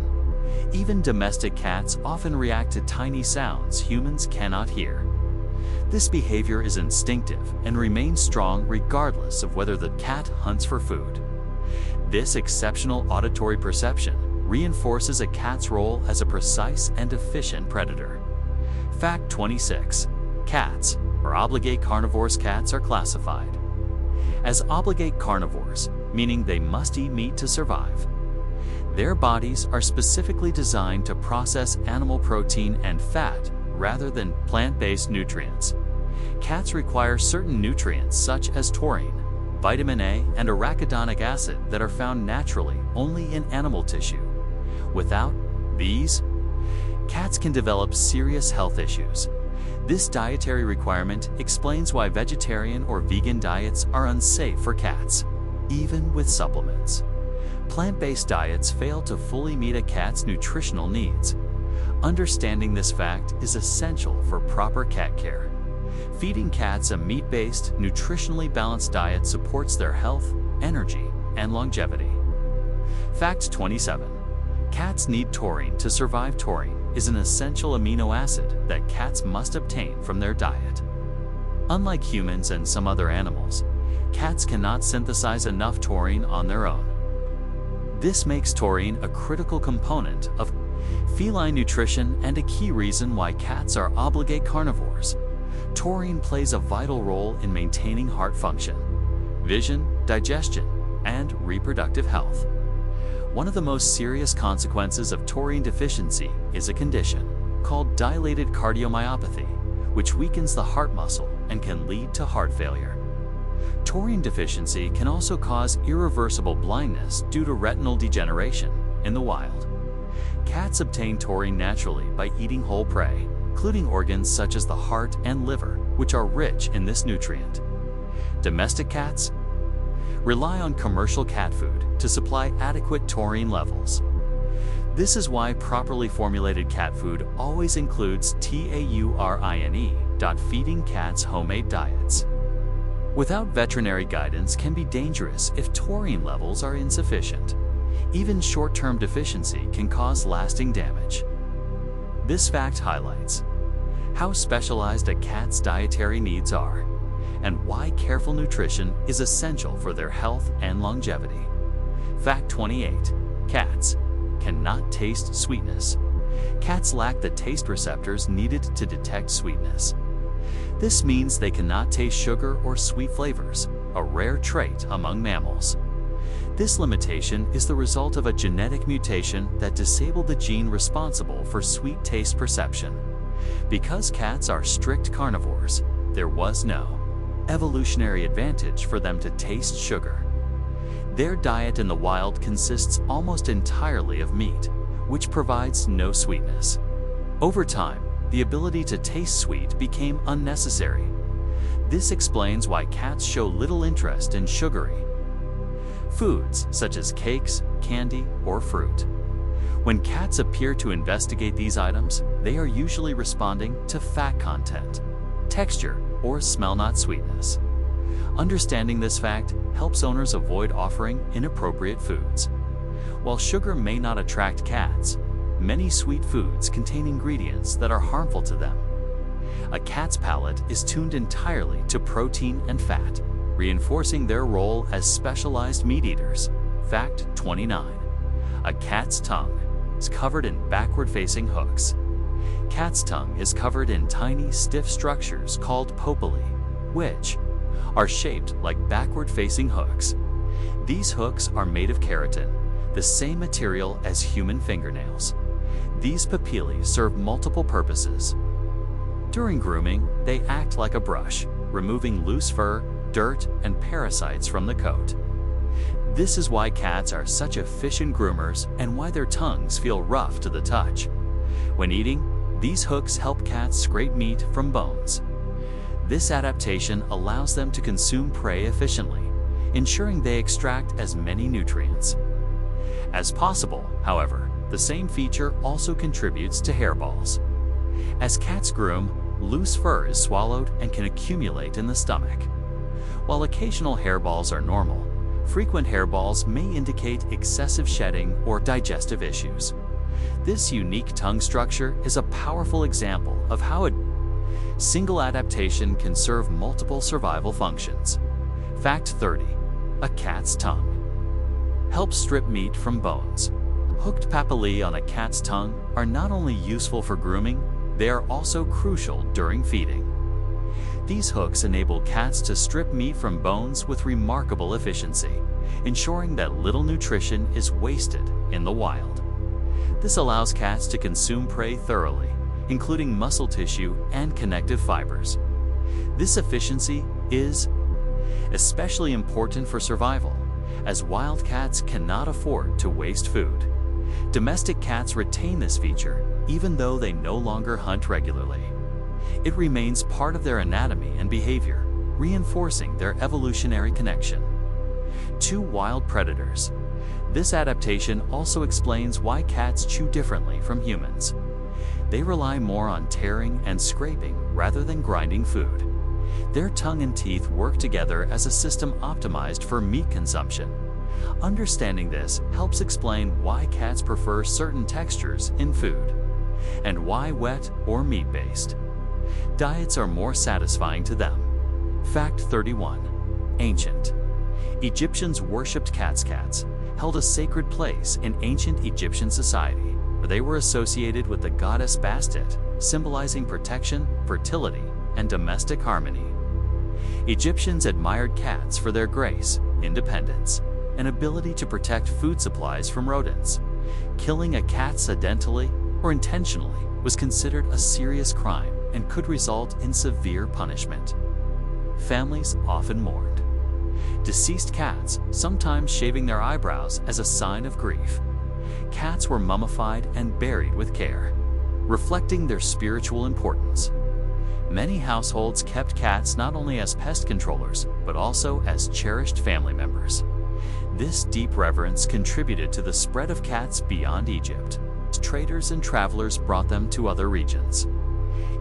Even domestic cats often react to tiny sounds humans cannot hear. This behavior is instinctive and remains strong regardless of whether the cat hunts for food. This exceptional auditory perception reinforces a cat's role as a precise and efficient predator. Fact 26. Cats, or obligate carnivores. Cats are classified as obligate carnivores, meaning they must eat meat to survive. Their bodies are specifically designed to process animal protein and fat rather than plant-based nutrients. Cats require certain nutrients such as taurine, vitamin A, and arachidonic acid that are found naturally only in animal tissue. Without these, cats can develop serious health issues. This dietary requirement explains why vegetarian or vegan diets are unsafe for cats, even with supplements. Plant-based diets fail to fully meet a cat's nutritional needs. Understanding this fact is essential for proper cat care. Feeding cats a meat-based, nutritionally balanced diet supports their health, energy, and longevity. Fact 27. Cats need taurine to survive. Taurine is an essential amino acid that cats must obtain from their diet. Unlike humans and some other animals, cats cannot synthesize enough taurine on their own. This makes taurine a critical component of feline nutrition and a key reason why cats are obligate carnivores. Taurine plays a vital role in maintaining heart function, vision, digestion, and reproductive health. One of the most serious consequences of taurine deficiency is a condition called dilated cardiomyopathy, which weakens the heart muscle and can lead to heart failure. Taurine deficiency can also cause irreversible blindness due to retinal degeneration in the wild. Cats obtain taurine naturally by eating whole prey, including organs such as the heart and liver, which are rich in this nutrient. Domestic cats rely on commercial cat food to supply adequate taurine levels. This is why properly formulated cat food always includes taurine. Feeding cats homemade diets without veterinary guidance can be dangerous if taurine levels are insufficient. Even short-term deficiency can cause lasting damage. This fact highlights how specialized a cat's dietary needs are and why careful nutrition is essential for their health and longevity. Fact 28. Cats cannot taste sweetness. Cats lack the taste receptors needed to detect sweetness. This means they cannot taste sugar or sweet flavors, a rare trait among mammals. This limitation is the result of a genetic mutation that disabled the gene responsible for sweet taste perception. Because cats are strict carnivores, there was no evolutionary advantage for them to taste sugar. Their diet in the wild consists almost entirely of meat, which provides no sweetness. Over time, the ability to taste sweet became unnecessary. This explains why cats show little interest in sugary foods such as cakes, candy, or fruit. When cats appear to investigate these items, they are usually responding to fat content, texture, or smell, not sweetness. Understanding this fact helps owners avoid offering inappropriate foods. While sugar may not attract cats, many sweet foods contain ingredients that are harmful to them. A cat's palate is tuned entirely to protein and fat, reinforcing their role as specialized meat eaters. Fact 29. A cat's tongue is covered in backward-facing hooks. Cat's tongue is covered in tiny, stiff structures called papillae, which are shaped like backward-facing hooks. These hooks are made of keratin, the same material as human fingernails. These papillae serve multiple purposes. During grooming, they act like a brush, removing loose fur, dirt, and parasites from the coat. This is why cats are such efficient groomers and why their tongues feel rough to the touch. When eating, these hooks help cats scrape meat from bones. This adaptation allows them to consume prey efficiently, ensuring they extract as many nutrients as possible. However, the same feature also contributes to hairballs. As cats groom, loose fur is swallowed and can accumulate in the stomach. While occasional hairballs are normal, frequent hairballs may indicate excessive shedding or digestive issues. This unique tongue structure is a powerful example of how a single adaptation can serve multiple survival functions. Fact 30. A cat's tongue helps strip meat from bones. Hooked papillae on a cat's tongue are not only useful for grooming, they are also crucial during feeding. These hooks enable cats to strip meat from bones with remarkable efficiency, ensuring that little nutrition is wasted in the wild. This allows cats to consume prey thoroughly, including muscle tissue and connective fibers. This efficiency is especially important for survival, as wild cats cannot afford to waste food. Domestic cats retain this feature even though they no longer hunt regularly. It remains part of their anatomy and behavior, reinforcing their evolutionary connection to wild predators. This adaptation also explains why cats chew differently from humans. They rely more on tearing and scraping rather than grinding food. Their tongue and teeth work together as a system optimized for meat consumption. Understanding this helps explain why cats prefer certain textures in food, and why wet or meat-based diets are more satisfying to them. Fact 31. Ancient Egyptians worshipped cats. Cats held a sacred place in ancient Egyptian society, where they were associated with the goddess Bastet, symbolizing protection, fertility, and domestic harmony. Egyptians admired cats for their grace, independence, and ability to protect food supplies from rodents. Killing a cat accidentally or intentionally was considered a serious crime and could result in severe punishment. Families often mourned deceased cats, sometimes shaving their eyebrows as a sign of grief. Cats were mummified and buried with care, reflecting their spiritual importance. Many households kept cats not only as pest controllers, but also as cherished family members. This deep reverence contributed to the spread of cats beyond Egypt. Traders and travelers brought them to other regions.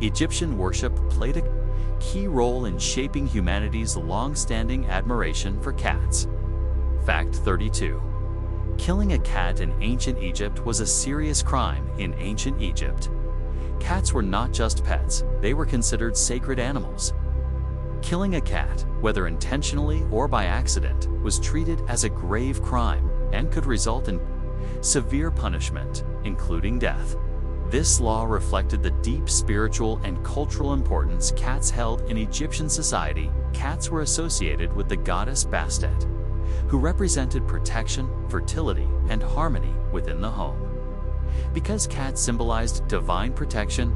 Egyptian worship played a key role in shaping humanity's long-standing admiration for cats. Fact 32. Killing a cat in ancient Egypt was a serious crime in ancient Egypt. Cats were not just pets, they were considered sacred animals. Killing a cat, whether intentionally or by accident, was treated as a grave crime and could result in severe punishment, including death. This law reflected the deep spiritual and cultural importance cats held in Egyptian society. Cats were associated with the goddess Bastet, who represented protection, fertility, and harmony within the home. Because cats symbolized divine protection,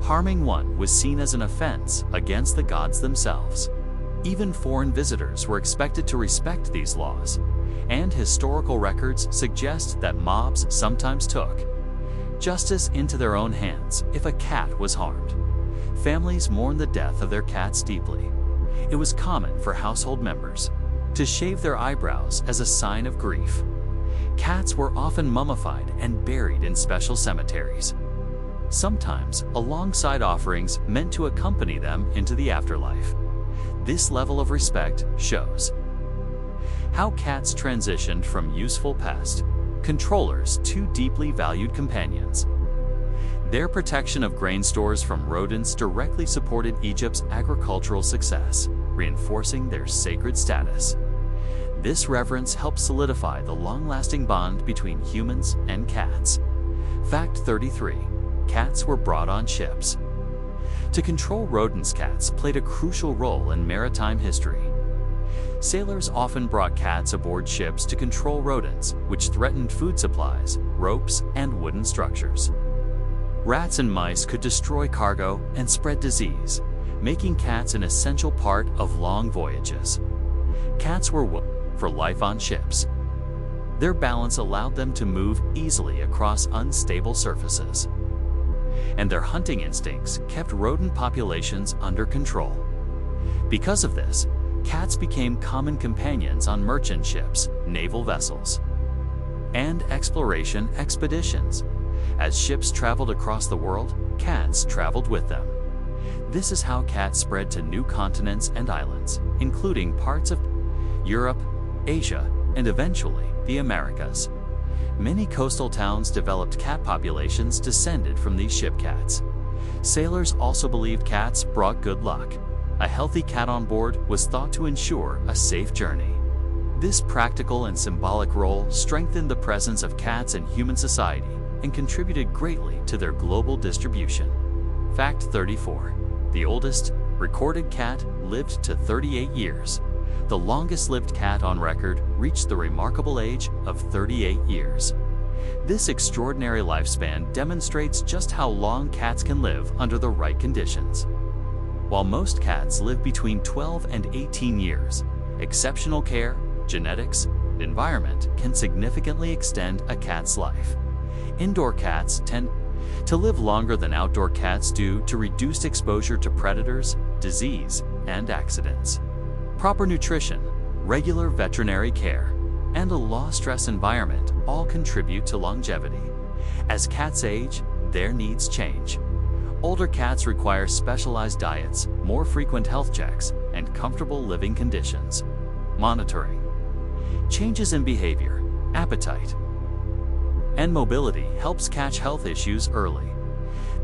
harming one was seen as an offense against the gods themselves. Even foreign visitors were expected to respect these laws, and historical records suggest that mobs sometimes took justice into their own hands if a cat was harmed. Families mourned the death of their cats deeply. It was common for household members to shave their eyebrows as a sign of grief. Cats were often mummified and buried in special cemeteries, sometimes alongside offerings meant to accompany them into the afterlife. This level of respect shows how cats transitioned from useful pest controllers to deeply valued companions. Their protection of grain stores from rodents directly supported Egypt's agricultural success, reinforcing their sacred status. This reverence helped solidify the long-lasting bond between humans and cats. Fact 33. Cats were brought on ships. To control rodents, cats played a crucial role in maritime history. Sailors often brought cats aboard ships to control rodents, which threatened food supplies, ropes, and wooden structures. Rats and mice could destroy cargo and spread disease, making cats an essential part of long voyages. Cats were woven for life on ships. Their balance allowed them to move easily across unstable surfaces, and their hunting instincts kept rodent populations under control. Because of this, cats became common companions on merchant ships, naval vessels, and exploration expeditions. As ships traveled across the world, cats traveled with them. This is how cats spread to new continents and islands, including parts of Europe, Asia, and eventually the Americas. Many coastal towns developed cat populations descended from these ship cats. Sailors also believed cats brought good luck. A healthy cat on board was thought to ensure a safe journey. This practical and symbolic role strengthened the presence of cats in human society and contributed greatly to their global distribution. Fact 34. The oldest recorded cat lived to 38 years. The longest-lived cat on record reached the remarkable age of 38 years. This extraordinary lifespan demonstrates just how long cats can live under the right conditions. While most cats live between 12 and 18 years, exceptional care, genetics, and environment can significantly extend a cat's life. Indoor cats tend to live longer than outdoor cats due to reduced exposure to predators, disease, and accidents. Proper nutrition, regular veterinary care, and a low-stress environment all contribute to longevity. As cats age, their needs change. Older cats require specialized diets, more frequent health checks, and comfortable living conditions. Monitoring. Changes in behavior, appetite, and mobility helps catch health issues early.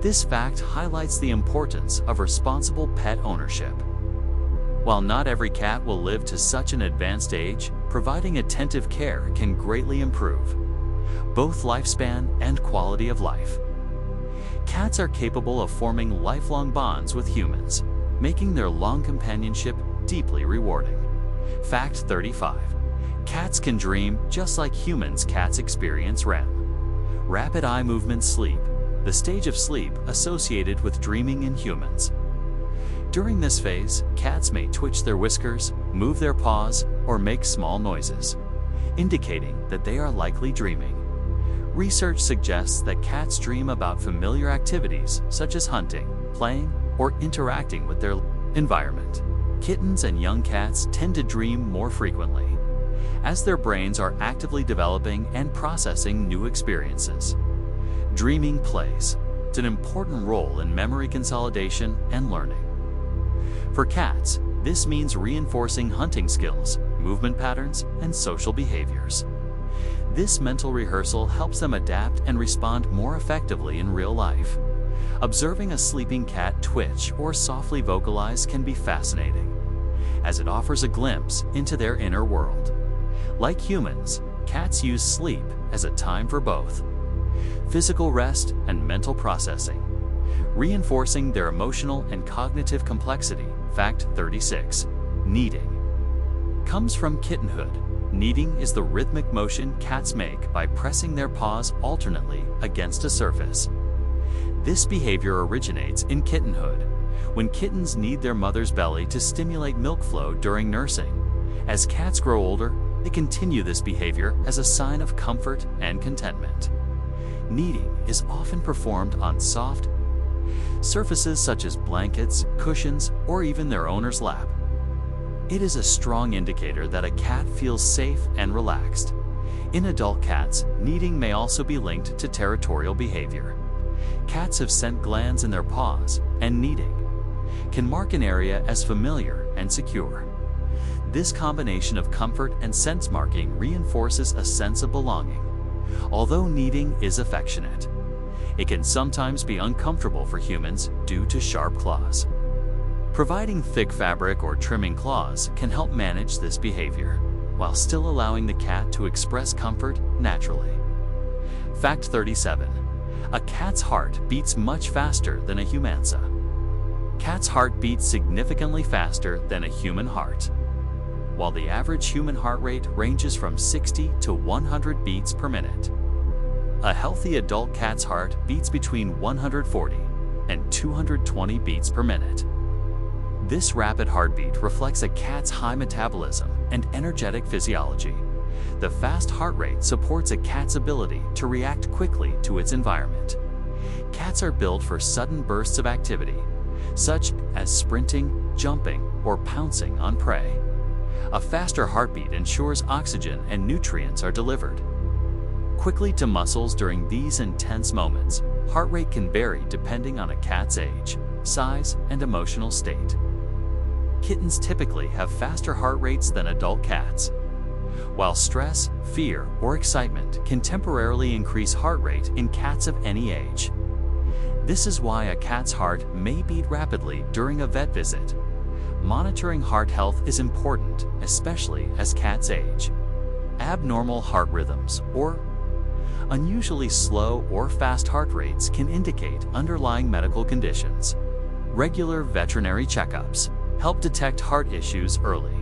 This fact highlights the importance of responsible pet ownership. While not every cat will live to such an advanced age, providing attentive care can greatly improve both lifespan and quality of life. Cats are capable of forming lifelong bonds with humans, making their long companionship deeply rewarding. Fact 35. Cats can dream just like humans. Cats experience REM. Rapid eye movement sleep, the stage of sleep associated with dreaming in humans. During this phase, cats may twitch their whiskers, move their paws, or make small noises, indicating that they are likely dreaming. Research suggests that cats dream about familiar activities such as hunting, playing, or interacting with their environment. Kittens and young cats tend to dream more frequently, as their brains are actively developing and processing new experiences. Dreaming plays an important role in memory consolidation and learning. For cats, this means reinforcing hunting skills, movement patterns, and social behaviors. This mental rehearsal helps them adapt and respond more effectively in real life. Observing a sleeping cat twitch or softly vocalize can be fascinating, as it offers a glimpse into their inner world. Like humans, cats use sleep as a time for both physical rest and mental processing, reinforcing their emotional and cognitive complexity. Fact 36. Kneading comes from kittenhood. Kneading is the rhythmic motion cats make by pressing their paws alternately against a surface. This behavior originates in kittenhood, when kittens knead their mother's belly to stimulate milk flow during nursing. As cats grow older, they continue this behavior as a sign of comfort and contentment. Kneading is often performed on soft surfaces such as blankets, cushions, or even their owner's lap. It is a strong indicator that a cat feels safe and relaxed. In adult cats, kneading may also be linked to territorial behavior. Cats have scent glands in their paws, and kneading can mark an area as familiar and secure. This combination of comfort and sense marking reinforces a sense of belonging. Although kneading is affectionate, it can sometimes be uncomfortable for humans due to sharp claws. Providing thick fabric or trimming claws can help manage this behavior, while still allowing the cat to express comfort naturally. Fact 37. A cat's heart beats much faster than a human's. Cat's heart beats significantly faster than a human heart. While the average human heart rate ranges from 60 to 100 beats per minute, a healthy adult cat's heart beats between 140 and 220 beats per minute. This rapid heartbeat reflects a cat's high metabolism and energetic physiology. The fast heart rate supports a cat's ability to react quickly to its environment. Cats are built for sudden bursts of activity, such as sprinting, jumping, or pouncing on prey. A faster heartbeat ensures oxygen and nutrients are delivered quickly to muscles during these intense moments. Heart rate can vary depending on a cat's age, size, and emotional state. Kittens typically have faster heart rates than adult cats. While stress, fear, or excitement can temporarily increase heart rate in cats of any age. This is why a cat's heart may beat rapidly during a vet visit. Monitoring heart health is important, especially as cats age. Abnormal heart rhythms or unusually slow or fast heart rates can indicate underlying medical conditions. Regular veterinary checkups help detect heart issues early.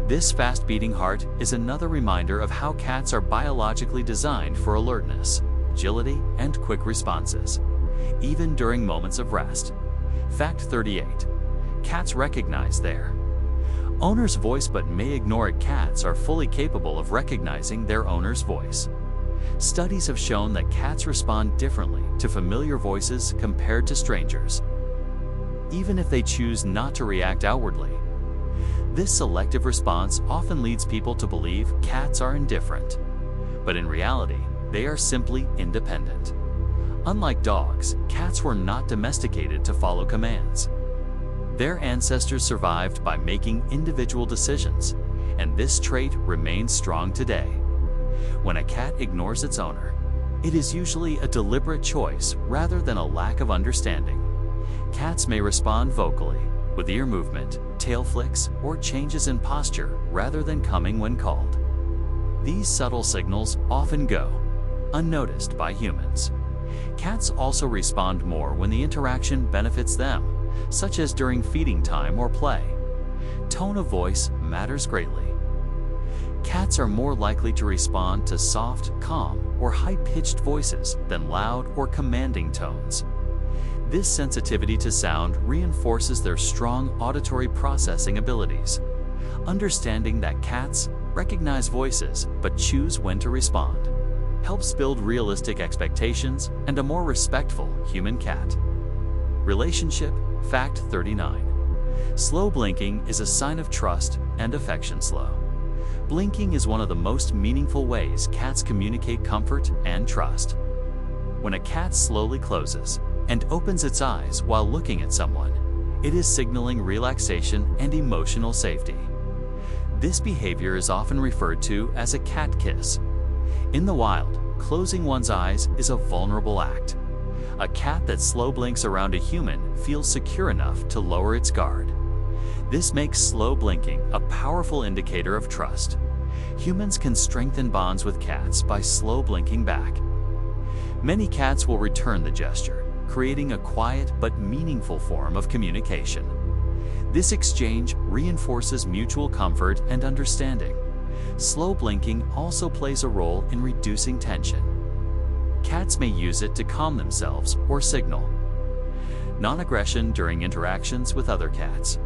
This fast-beating heart is another reminder of how cats are biologically designed for alertness, agility, and quick responses, even during moments of rest. Fact 38. Cats recognize their owner's voice but may ignore it. Cats are fully capable of recognizing their owner's voice. Studies have shown that cats respond differently to familiar voices compared to strangers, even if they choose not to react outwardly. This selective response often leads people to believe cats are indifferent, but in reality, they are simply independent. Unlike dogs, cats were not domesticated to follow commands. Their ancestors survived by making individual decisions, and this trait remains strong today. When a cat ignores its owner, it is usually a deliberate choice rather than a lack of understanding. Cats may respond vocally, with ear movement, tail flicks, or changes in posture rather than coming when called. These subtle signals often go unnoticed by humans. Cats also respond more when the interaction benefits them, such as during feeding time or play. Tone of voice matters greatly. Cats are more likely to respond to soft, calm, or high-pitched voices than loud or commanding tones. This sensitivity to sound reinforces their strong auditory processing abilities. Understanding that cats recognize voices but choose when to respond helps build realistic expectations and a more respectful human cat. Relationship. Fact 39. Slow blinking is a sign of trust and affection. Slow blinking is one of the most meaningful ways cats communicate comfort and trust. When a cat slowly closes and opens its eyes while looking at someone, it is signaling relaxation and emotional safety. This behavior is often referred to as a cat kiss. In the wild, closing one's eyes is a vulnerable act. A cat that slow blinks around a human feels secure enough to lower its guard. This makes slow blinking a powerful indicator of trust. Humans can strengthen bonds with cats by slow blinking back. Many cats will return the gesture, creating a quiet but meaningful form of communication. This exchange reinforces mutual comfort and understanding. Slow blinking also plays a role in reducing tension. Cats may use it to calm themselves or signal non-aggression during interactions with other cats.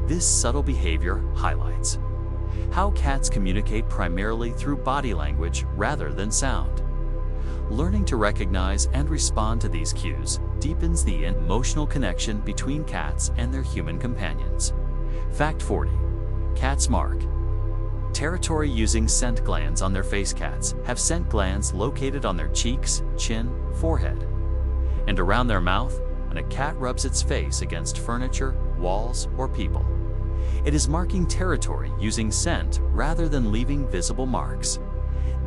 This subtle behavior highlights how cats communicate primarily through body language rather than sound. Learning to recognize and respond to these cues deepens the emotional connection between cats and their human companions. Fact 40. Cats mark territory using scent glands on their face. Cats have scent glands located on their cheeks, chin, forehead, and around their mouth when a cat rubs its face against furniture, walls, or people. It is marking territory using scent rather than leaving visible marks.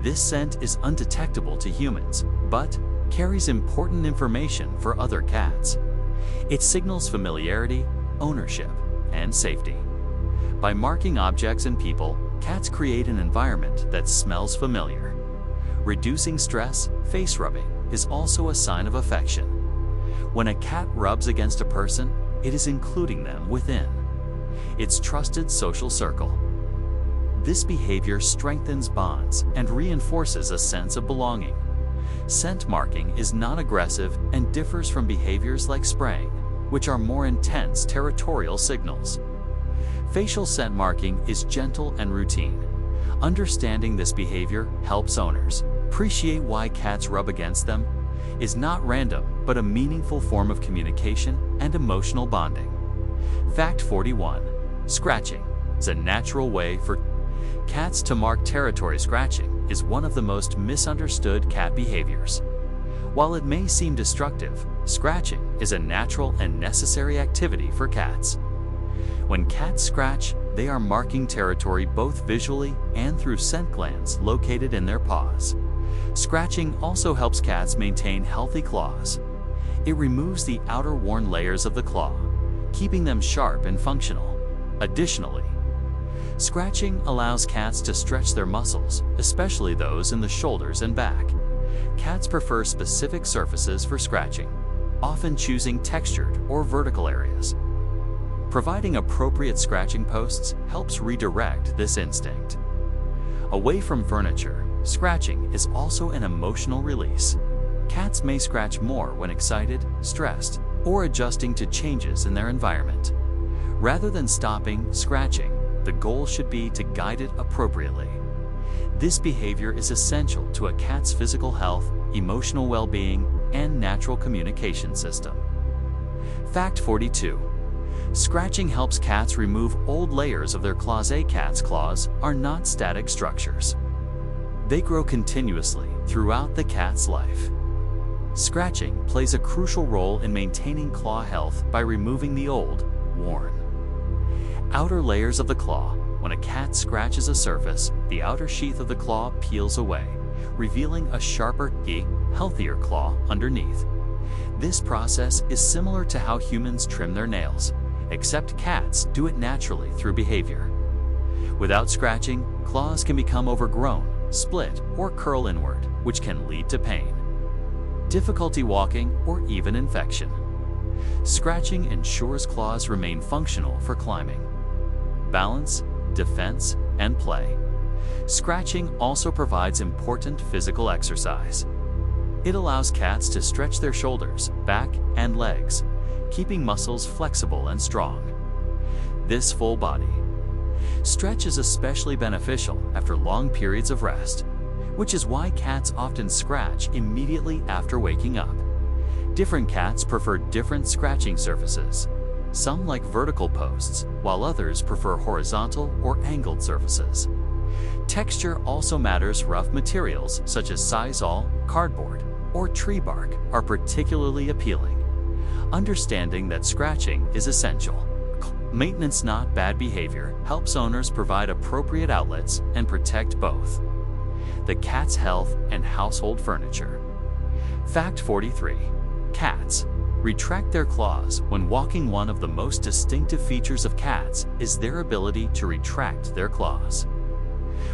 This scent is undetectable to humans, but carries important information for other cats. It signals familiarity, ownership, and safety. By marking objects and people, cats create an environment that smells familiar. Reducing stress, face rubbing is also a sign of affection. When a cat rubs against a person, it is including them within its trusted social circle. This behavior strengthens bonds and reinforces a sense of belonging. Scent marking is non-aggressive and differs from behaviors like spraying, which are more intense territorial signals. Facial scent marking is gentle and routine. Understanding this behavior helps owners appreciate why cats rub against them is not random, but a meaningful form of communication and emotional bonding. Fact 41. Scratching is a natural way for cats to mark territory. Scratching is one of the most misunderstood cat behaviors. While it may seem destructive, Scratching is a natural and necessary activity for cats. When cats scratch, they are marking territory both visually and through scent glands located in their paws. Scratching also helps cats maintain healthy claws. It removes the outer worn layers of the claw, keeping them sharp and functional. Additionally, scratching allows cats to stretch their muscles, especially those in the shoulders and back. Cats prefer specific surfaces for scratching, often choosing textured or vertical areas. Providing appropriate scratching posts helps redirect this instinct. Away from furniture, scratching is also an emotional release. Cats may scratch more when excited, stressed, or adjusting to changes in their environment. Rather than stopping scratching, the goal should be to guide it appropriately. This behavior is essential to a cat's physical health, emotional well-being, and natural communication system. Fact 42. Scratching helps cats remove old layers of their claws. A cat's claws are not static structures. They grow continuously throughout the cat's life. Scratching plays a crucial role in maintaining claw health by removing the old, worn outer layers of the claw. When a cat scratches a surface, the outer sheath of the claw peels away, revealing a sharper, healthier claw underneath. This process is similar to how humans trim their nails, except cats do it naturally through behavior. Without scratching, claws can become overgrown, split, or curl inward, which can lead to pain, difficulty walking, or even infection. Scratching ensures claws remain functional for climbing, balance, defense, and play. Scratching also provides important physical exercise. It allows cats to stretch their shoulders, back, and legs, keeping muscles flexible and strong. This full body stretch is especially beneficial after long periods of rest, which is why cats often scratch immediately after waking up. Different cats prefer different scratching surfaces. Some like vertical posts, while others prefer horizontal or angled surfaces. Texture also matters. Rough materials such as sisal, cardboard, or tree bark are particularly appealing. Understanding that scratching is essential. Maintenance, not bad behavior, helps owners provide appropriate outlets and protect both the cat's health and household furniture. Fact 43. Cats retract their claws when walking. One of the most distinctive features of cats is their ability to retract their claws.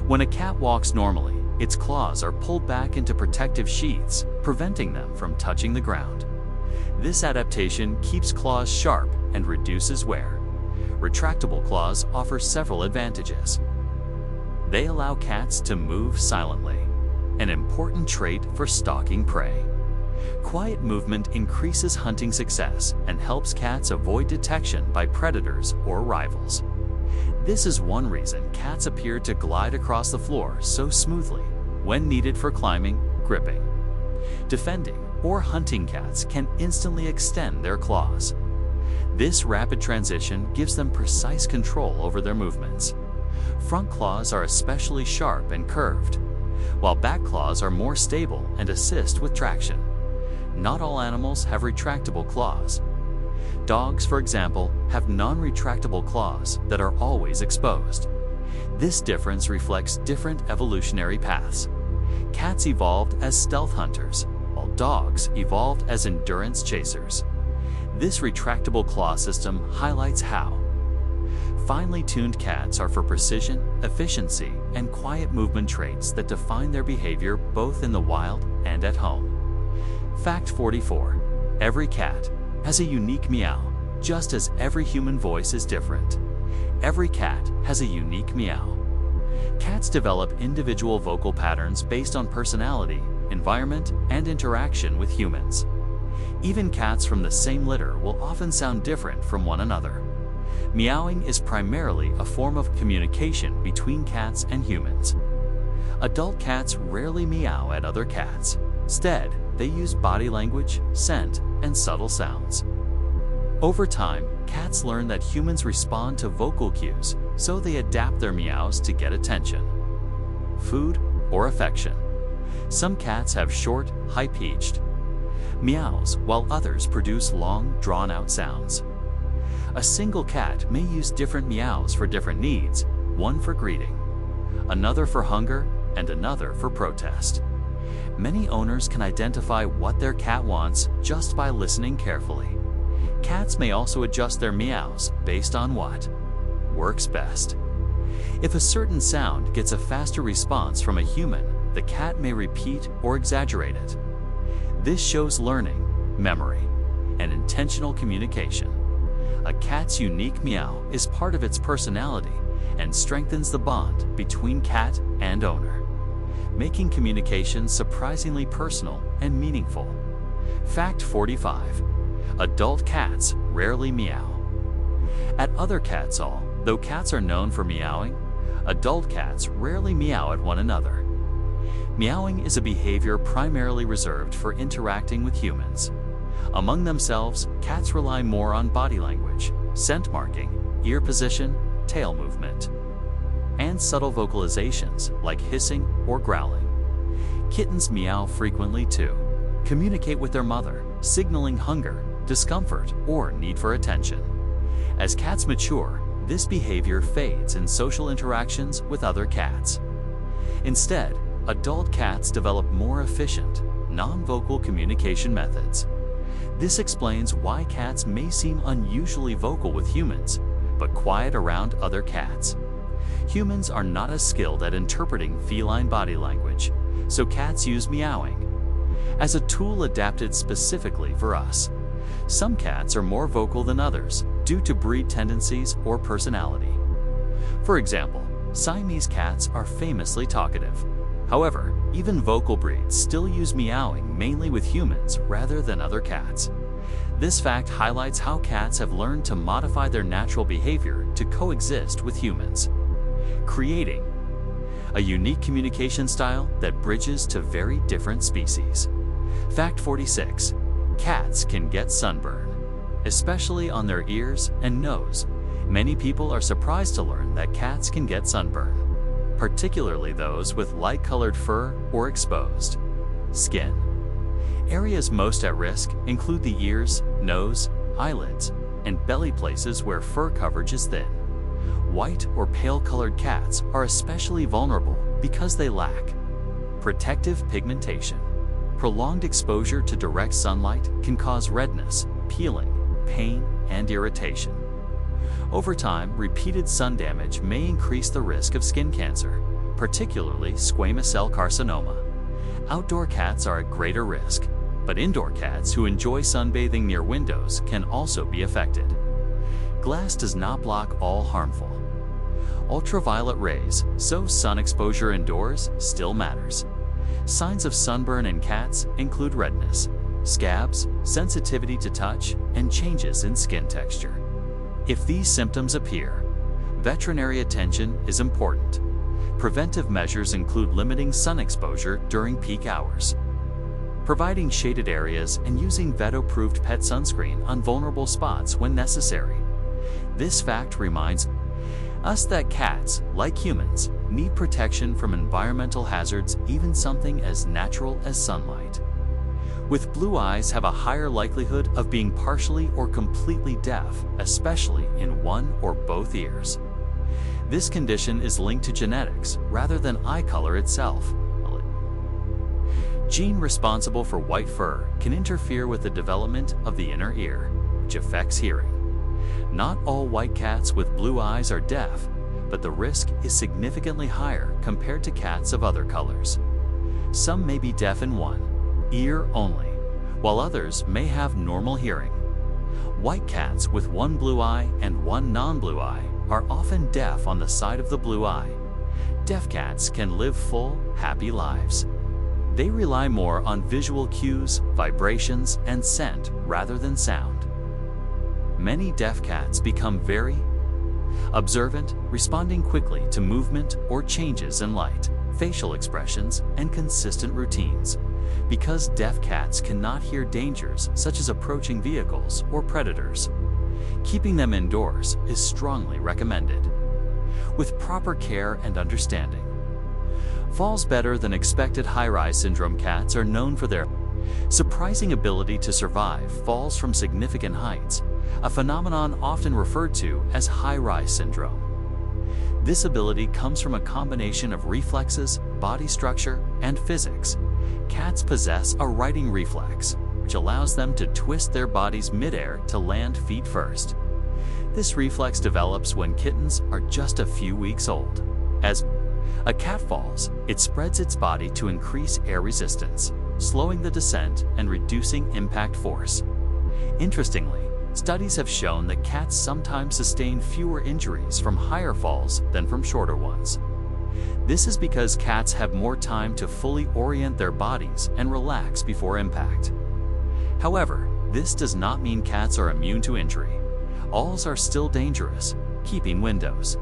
When a cat walks normally, its claws are pulled back into protective sheaths, preventing them from touching the ground. This adaptation keeps claws sharp and reduces wear. Retractable claws offer several advantages. They allow cats to move silently, an important trait for stalking prey. Quiet movement increases hunting success and helps cats avoid detection by predators or rivals. This is one reason cats appear to glide across the floor so smoothly when needed for climbing, gripping, defending, or hunting. Cats can instantly extend their claws. This rapid transition gives them precise control over their movements. Front claws are especially sharp and curved, while back claws are more stable and assist with traction. Not all animals have retractable claws. Dogs, for example, have non-retractable claws that are always exposed. This difference reflects different evolutionary paths. Cats evolved as stealth hunters, while dogs evolved as endurance chasers. This retractable claw system highlights how finely tuned cats are for precision, efficiency, and quiet movement, traits that define their behavior both in the wild and at home. Fact 44. Every cat has a unique meow, just as every human voice is different. Every cat has a unique meow. Cats develop individual vocal patterns based on personality, environment, and interaction with humans. Even cats from the same litter will often sound different from one another. Meowing is primarily a form of communication between cats and humans. Adult cats rarely meow at other cats. Instead, they use body language, scent, and subtle sounds. Over time, cats learn that humans respond to vocal cues, so they adapt their meows to get attention, food, or affection. Some cats have short, high-pitched meows, while others produce long, drawn-out sounds. A single cat may use different meows for different needs, one for greeting, another for hunger, and another for protest. Many owners can identify what their cat wants just by listening carefully. Cats may also adjust their meows based on what works best. If a certain sound gets a faster response from a human, the cat may repeat or exaggerate it. This shows learning, memory, and intentional communication. A cat's unique meow is part of its personality and strengthens the bond between cat and owner, making communication surprisingly personal and meaningful. Fact 45. Adult cats rarely meow. At other cats hall, though cats are known for meowing, adult cats rarely meow at one another. Meowing is a behavior primarily reserved for interacting with humans. Among themselves, cats rely more on body language, scent marking, ear position, tail movement, and subtle vocalizations like hissing or growling. Kittens meow frequently too, communicate with their mother, signaling hunger, discomfort, or need for attention. As cats mature, this behavior fades in social interactions with other cats. Instead, adult cats develop more efficient, non-vocal communication methods. This explains why cats may seem unusually vocal with humans, but quiet around other cats. Humans are not as skilled at interpreting feline body language, so cats use meowing as a tool adapted specifically for us. Some cats are more vocal than others due to breed tendencies or personality. For example, Siamese cats are famously talkative. However, even vocal breeds still use meowing mainly with humans rather than other cats. This fact highlights how cats have learned to modify their natural behavior to coexist with humans, creating a unique communication style that bridges to very different species. Fact 46. Cats can get sunburn, especially on their ears and nose. Many people are surprised to learn that cats can get sunburn, particularly those with light-colored fur or exposed skin. Areas most at risk include the ears, nose, eyelids, and belly, places where fur coverage is thin. White or pale-colored cats are especially vulnerable because they lack protective pigmentation. Prolonged exposure to direct sunlight can cause redness, peeling, pain, and irritation. Over time, repeated sun damage may increase the risk of skin cancer, particularly squamous cell carcinoma. Outdoor cats are at greater risk, but indoor cats who enjoy sunbathing near windows can also be affected. Glass does not block all harmful ultraviolet rays, so sun exposure indoors still matters. Signs of sunburn in cats include redness, scabs, sensitivity to touch, and changes in skin texture. If these symptoms appear, veterinary attention is important. Preventive measures include limiting sun exposure during peak hours, providing shaded areas, and using vet-approved pet sunscreen on vulnerable spots when necessary. This fact reminds us that cats, like humans, need protection from environmental hazards, even something as natural as sunlight. With blue eyes have a higher likelihood of being partially or completely deaf, especially in one or both ears. This condition is linked to genetics rather than eye color itself. Gene responsible for white fur can interfere with the development of the inner ear, which affects hearing. Not all white cats with blue eyes are deaf, but the risk is significantly higher compared to cats of other colors. Some may be deaf in one ear only, while others may have normal hearing. White cats with one blue eye and one non-blue eye are often deaf on the side of the blue eye. Deaf cats can live full, happy lives. They rely more on visual cues, vibrations, and scent rather than sound. Many deaf cats become very observant, responding quickly to movement or changes in light, facial expressions, and consistent routines. Because deaf cats cannot hear dangers such as approaching vehicles or predators, keeping them indoors is strongly recommended, with proper care and understanding. Falls better than expected high-rise syndrome cats are known for their Surprising ability to survive falls from significant heights, a phenomenon often referred to as high-rise syndrome. This ability comes from a combination of reflexes, body structure, and physics. Cats possess a righting reflex, which allows them to twist their bodies midair to land feet first. This reflex develops when kittens are just a few weeks old. As a cat falls, it spreads its body to increase air resistance, slowing the descent and reducing impact force. Interestingly, studies have shown that cats sometimes sustain fewer injuries from higher falls than from shorter ones. This is because cats have more time to fully orient their bodies and relax before impact. However, this does not mean cats are immune to injury. Owls are still dangerous, keeping windows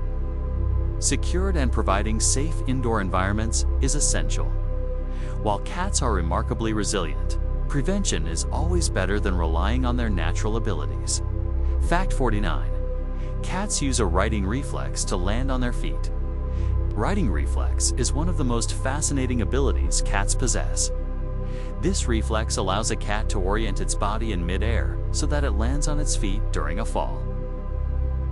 secured and providing safe indoor environments is essential. While cats are remarkably resilient, prevention is always better than relying on their natural abilities. Fact 49. Cats use a righting reflex to land on their feet. Righting reflex is one of the most fascinating abilities cats possess. This reflex allows a cat to orient its body in midair so that it lands on its feet during a fall.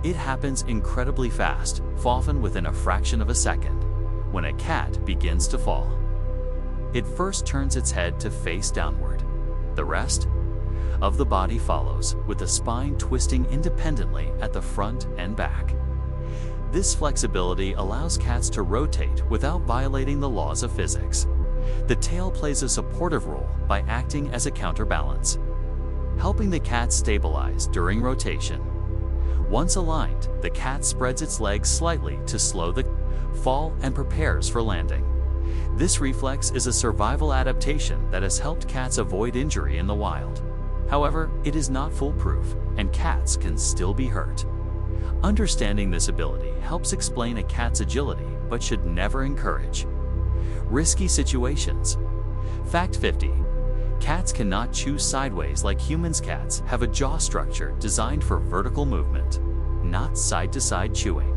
It happens incredibly fast, often within a fraction of a second, when a cat begins to fall. It first turns its head to face downward. The rest of the body follows, with the spine twisting independently at the front and back. This flexibility allows cats to rotate without violating the laws of physics. The tail plays a supportive role by acting as a counterbalance, helping the cat stabilize during rotation. Once aligned, the cat spreads its legs slightly to slow the fall and prepares for landing. This reflex is a survival adaptation that has helped cats avoid injury in the wild. However, it is not foolproof, and cats can still be hurt. Understanding this ability helps explain a cat's agility, but should never encourage risky situations. Fact 50. Cats cannot chew sideways like humans. Cats have a jaw structure designed for vertical movement, not side-to-side chewing.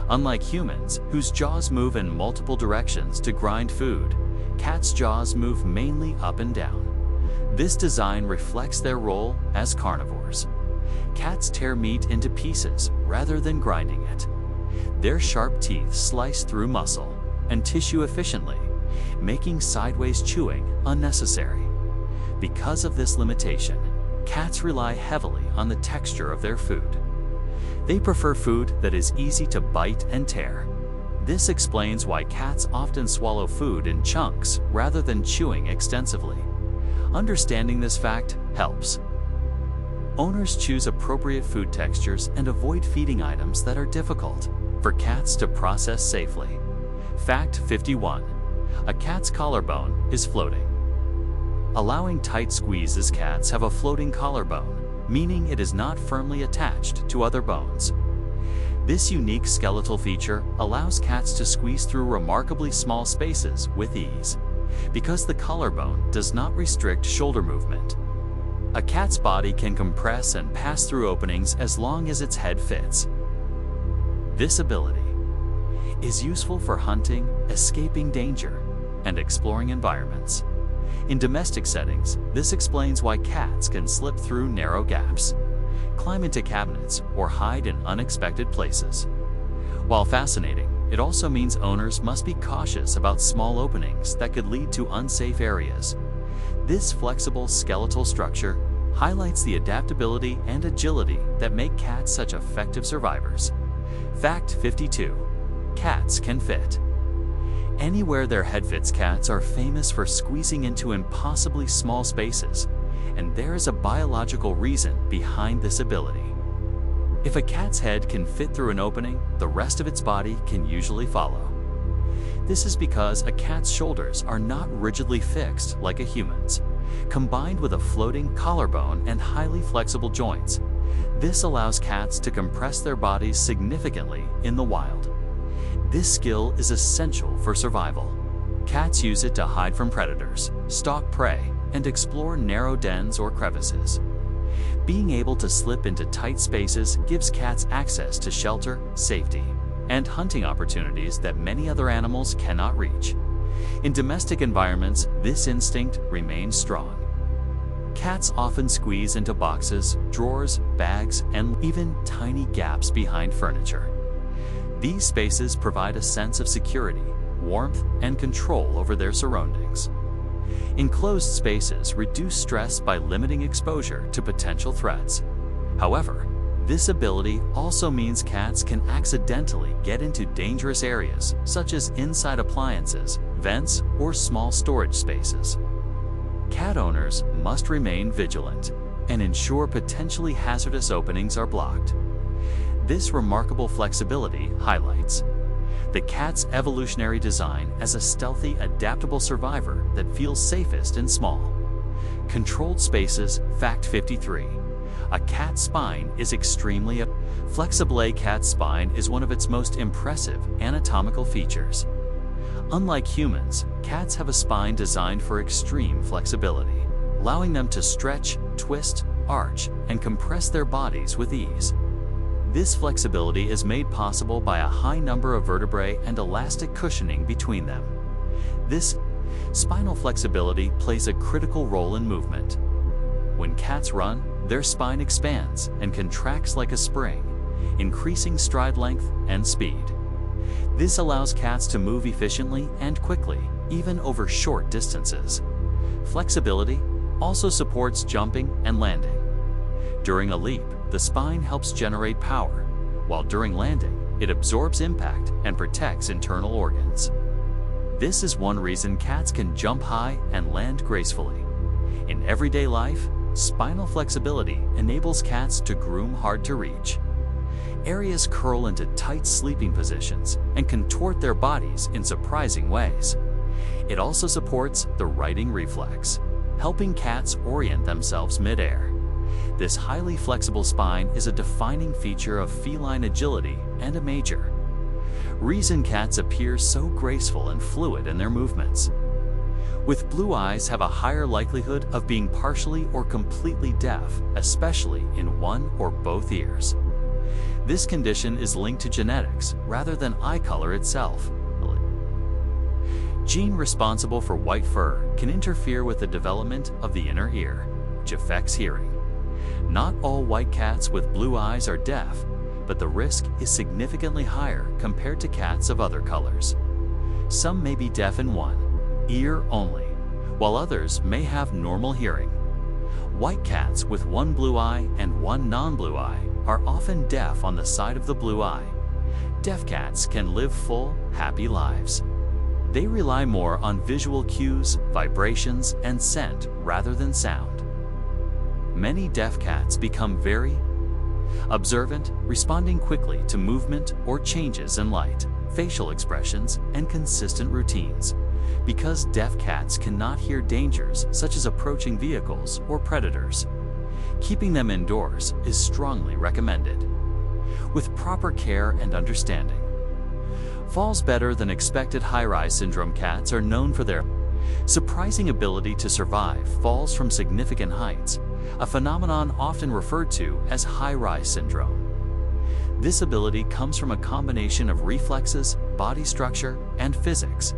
Unlike humans, whose jaws move in multiple directions to grind food, cats' jaws move mainly up and down. This design reflects their role as carnivores. Cats tear meat into pieces rather than grinding it. Their sharp teeth slice through muscle and tissue efficiently, making sideways chewing unnecessary. Because of this limitation, cats rely heavily on the texture of their food. They prefer food that is easy to bite and tear. This explains why cats often swallow food in chunks rather than chewing extensively. Understanding this fact helps owners choose appropriate food textures and avoid feeding items that are difficult for cats to process safely. Fact 51. A cat's collarbone is floating. Allowing tight squeezes. Cats have a floating collarbone, meaning it is not firmly attached to other bones. This unique skeletal feature allows cats to squeeze through remarkably small spaces with ease, because the collarbone does not restrict shoulder movement. A cat's body can compress and pass through openings as long as its head fits. This ability is useful for hunting, escaping danger, and exploring environments. In domestic settings, this explains why cats can slip through narrow gaps, climb into cabinets, or hide in unexpected places. While fascinating, it also means owners must be cautious about small openings that could lead to unsafe areas. This flexible skeletal structure highlights the adaptability and agility that make cats such effective survivors. Fact 52. Cats can fit anywhere their head fits. Cats are famous for squeezing into impossibly small spaces, and there is a biological reason behind this ability. If a cat's head can fit through an opening, the rest of its body can usually follow. This is because a cat's shoulders are not rigidly fixed like a human's. Combined with a floating collarbone and highly flexible joints, this allows cats to compress their bodies significantly in the wild. This skill is essential for survival. Cats use it to hide from predators, stalk prey, and explore narrow dens or crevices. Being able to slip into tight spaces gives cats access to shelter, safety, and hunting opportunities that many other animals cannot reach. In domestic environments, this instinct remains strong. Cats often squeeze into boxes, drawers, bags, and even tiny gaps behind furniture. These spaces provide a sense of security, warmth, and control over their surroundings. Enclosed spaces reduce stress by limiting exposure to potential threats. However, this ability also means cats can accidentally get into dangerous areas, such as inside appliances, vents, or small storage spaces. Cat owners must remain vigilant and ensure potentially hazardous openings are blocked. This remarkable flexibility highlights the cat's evolutionary design as a stealthy, adaptable survivor that feels safest in small, controlled spaces. Fact 53. A cat's spine is extremely flexible. A cat's spine is one of its most impressive anatomical features. Unlike humans, cats have a spine designed for extreme flexibility, allowing them to stretch, twist, arch, and compress their bodies with ease. This flexibility is made possible by a high number of vertebrae and elastic cushioning between them. This spinal flexibility plays a critical role in movement. When cats run, their spine expands and contracts like a spring, increasing stride length and speed. This allows cats to move efficiently and quickly, even over short distances. Flexibility also supports jumping and landing. During a leap, the spine helps generate power, while during landing, it absorbs impact and protects internal organs. This is one reason cats can jump high and land gracefully. In everyday life, spinal flexibility enables cats to groom hard-to-reach areas, curl into tight sleeping positions, and contort their bodies in surprising ways. It also supports the righting reflex, helping cats orient themselves mid-air. This highly flexible spine is a defining feature of feline agility and a major reason cats appear so graceful and fluid in their movements. With blue eyes have a higher likelihood of being partially or completely deaf, especially in one or both ears. This condition is linked to genetics rather than eye color itself. Gene responsible for white fur can interfere with the development of the inner ear, which affects hearing. Not all white cats with blue eyes are deaf, but the risk is significantly higher compared to cats of other colors. Some may be deaf in one ear only, while others may have normal hearing. White cats with one blue eye and one non-blue eye are often deaf on the side of the blue eye. Deaf cats can live full, happy lives. They rely more on visual cues, vibrations, and scent rather than sound. Many deaf cats become very observant, responding quickly to movement or changes in light, facial expressions, and consistent routines. Because deaf cats cannot hear dangers such as approaching vehicles or predators, keeping them indoors is strongly recommended. With proper care and understanding, falls better than expected. High-rise syndrome cats are known for their surprising ability to survive falls from significant heights, a phenomenon often referred to as high-rise syndrome. This ability comes from a combination of reflexes, body structure, and physics.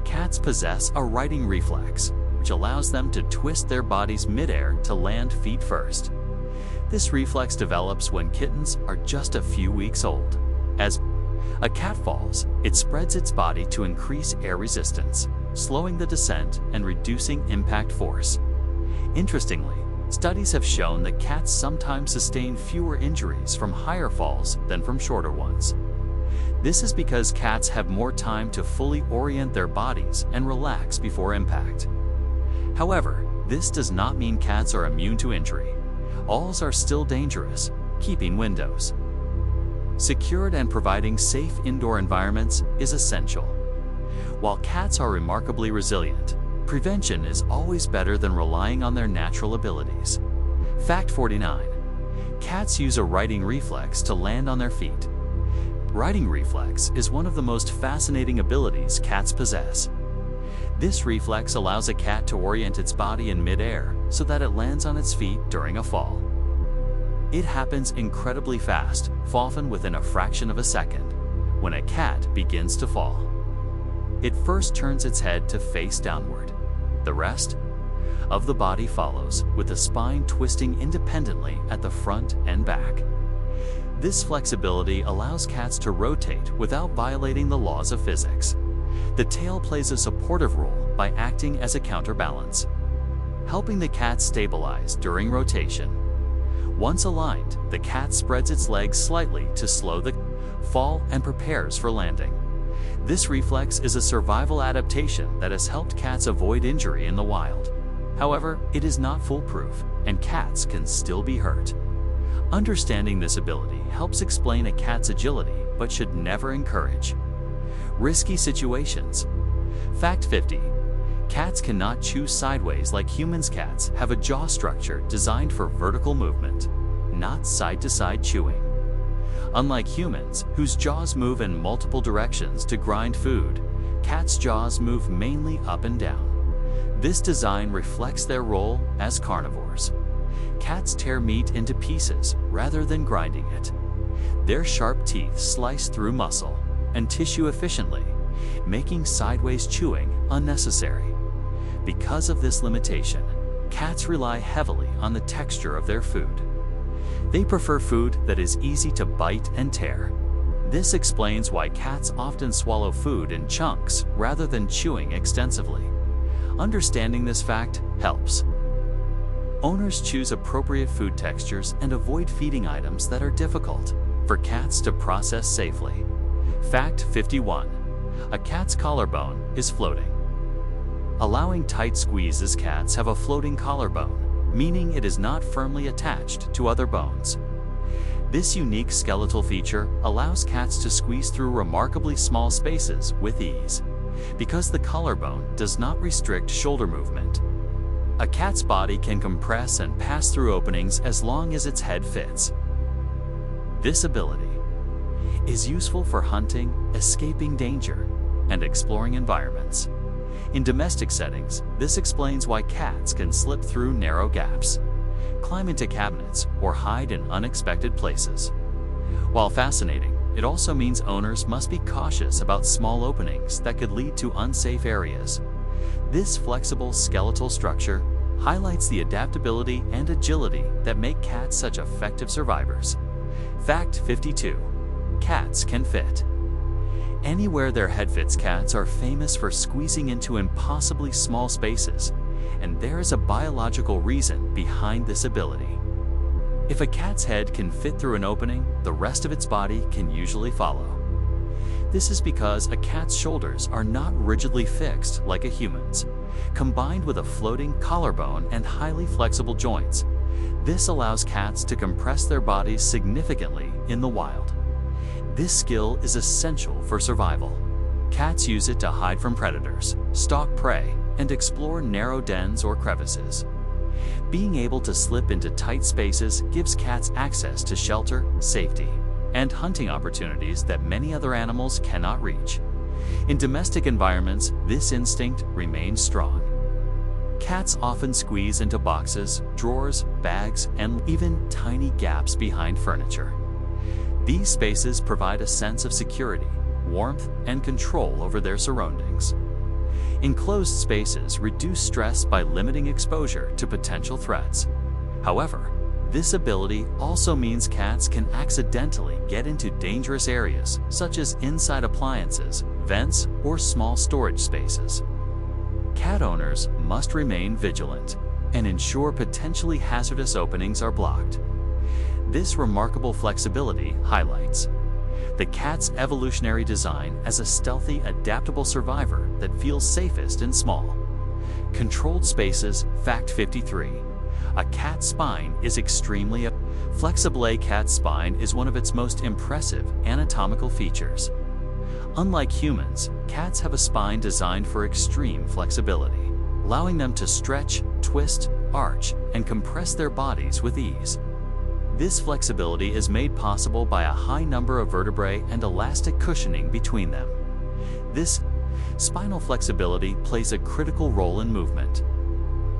Cats possess a righting reflex, which allows them to twist their bodies mid-air to land feet first. This reflex develops when kittens are just a few weeks old. As a cat falls, it spreads its body to increase air resistance, slowing the descent and reducing impact force. Interestingly, studies have shown that cats sometimes sustain fewer injuries from higher falls than from shorter ones. This is because cats have more time to fully orient their bodies and relax before impact. However, this does not mean cats are immune to injury. All are still dangerous. Keeping windows secured and providing safe indoor environments is essential. While cats are remarkably resilient, prevention is always better than relying on their natural abilities. Fact 49. Cats use a righting reflex to land on their feet. Righting reflex is one of the most fascinating abilities cats possess. This reflex allows a cat to orient its body in mid-air so that it lands on its feet during a fall. It happens incredibly fast, often within a fraction of a second, when a cat begins to fall. It first turns its head to face downward. The rest of the body follows, with the spine twisting independently at the front and back. This flexibility allows cats to rotate without violating the laws of physics. The tail plays a supportive role by acting as a counterbalance, helping the cat stabilize during rotation. Once aligned, the cat spreads its legs slightly to slow the fall and prepares for landing. This reflex is a survival adaptation that has helped cats avoid injury in the wild. However, it is not foolproof, and cats can still be hurt. Understanding this ability helps explain a cat's agility, but should never encourage risky situations. Fact 50. Cats cannot chew sideways like humans. Cats have a jaw structure designed for vertical movement, not side-to-side chewing. Unlike humans, whose jaws move in multiple directions to grind food, cats' jaws move mainly up and down. This design reflects their role as carnivores. Cats tear meat into pieces rather than grinding it. Their sharp teeth slice through muscle and tissue efficiently, making sideways chewing unnecessary. Because of this limitation, cats rely heavily on the texture of their food. They prefer food that is easy to bite and tear. This explains why cats often swallow food in chunks rather than chewing extensively. Understanding this fact helps owners choose appropriate food textures and avoid feeding items that are difficult for cats to process safely. Fact 51. A cat's collarbone is floating. Allowing tight squeezes, cats have a floating collarbone, meaning it is not firmly attached to other bones. This unique skeletal feature allows cats to squeeze through remarkably small spaces with ease, because the collarbone does not restrict shoulder movement. A cat's body can compress and pass through openings as long as its head fits. This ability is useful for hunting, escaping danger, and exploring environments. In domestic settings, this explains why cats can slip through narrow gaps, climb into cabinets, or hide in unexpected places. While fascinating, it also means owners must be cautious about small openings that could lead to unsafe areas. This flexible skeletal structure highlights the adaptability and agility that make cats such effective survivors. Fact 52. Cats can fit anywhere their head fits. Cats are famous for squeezing into impossibly small spaces, and there is a biological reason behind this ability. If a cat's head can fit through an opening, the rest of its body can usually follow. This is because a cat's shoulders are not rigidly fixed like a human's. Combined with a floating collarbone and highly flexible joints, this allows cats to compress their bodies significantly in the wild. This skill is essential for survival. Cats use it to hide from predators, stalk prey, and explore narrow dens or crevices. Being able to slip into tight spaces gives cats access to shelter, safety, and hunting opportunities that many other animals cannot reach. In domestic environments, this instinct remains strong. Cats often squeeze into boxes, drawers, bags, and even tiny gaps behind furniture. These spaces provide a sense of security, warmth, and control over their surroundings. Enclosed spaces reduce stress by limiting exposure to potential threats. However, this ability also means cats can accidentally get into dangerous areas, such as inside appliances, vents, or small storage spaces. Cat owners must remain vigilant and ensure potentially hazardous openings are blocked. This remarkable flexibility highlights the cat's evolutionary design as a stealthy, adaptable survivor that feels safest in small, controlled spaces. Fact 53. A cat's spine is extremely flexible. A cat's spine is one of its most impressive anatomical features. Unlike humans, cats have a spine designed for extreme flexibility, allowing them to stretch, twist, arch, and compress their bodies with ease. This flexibility is made possible by a high number of vertebrae and elastic cushioning between them. This spinal flexibility plays a critical role in movement.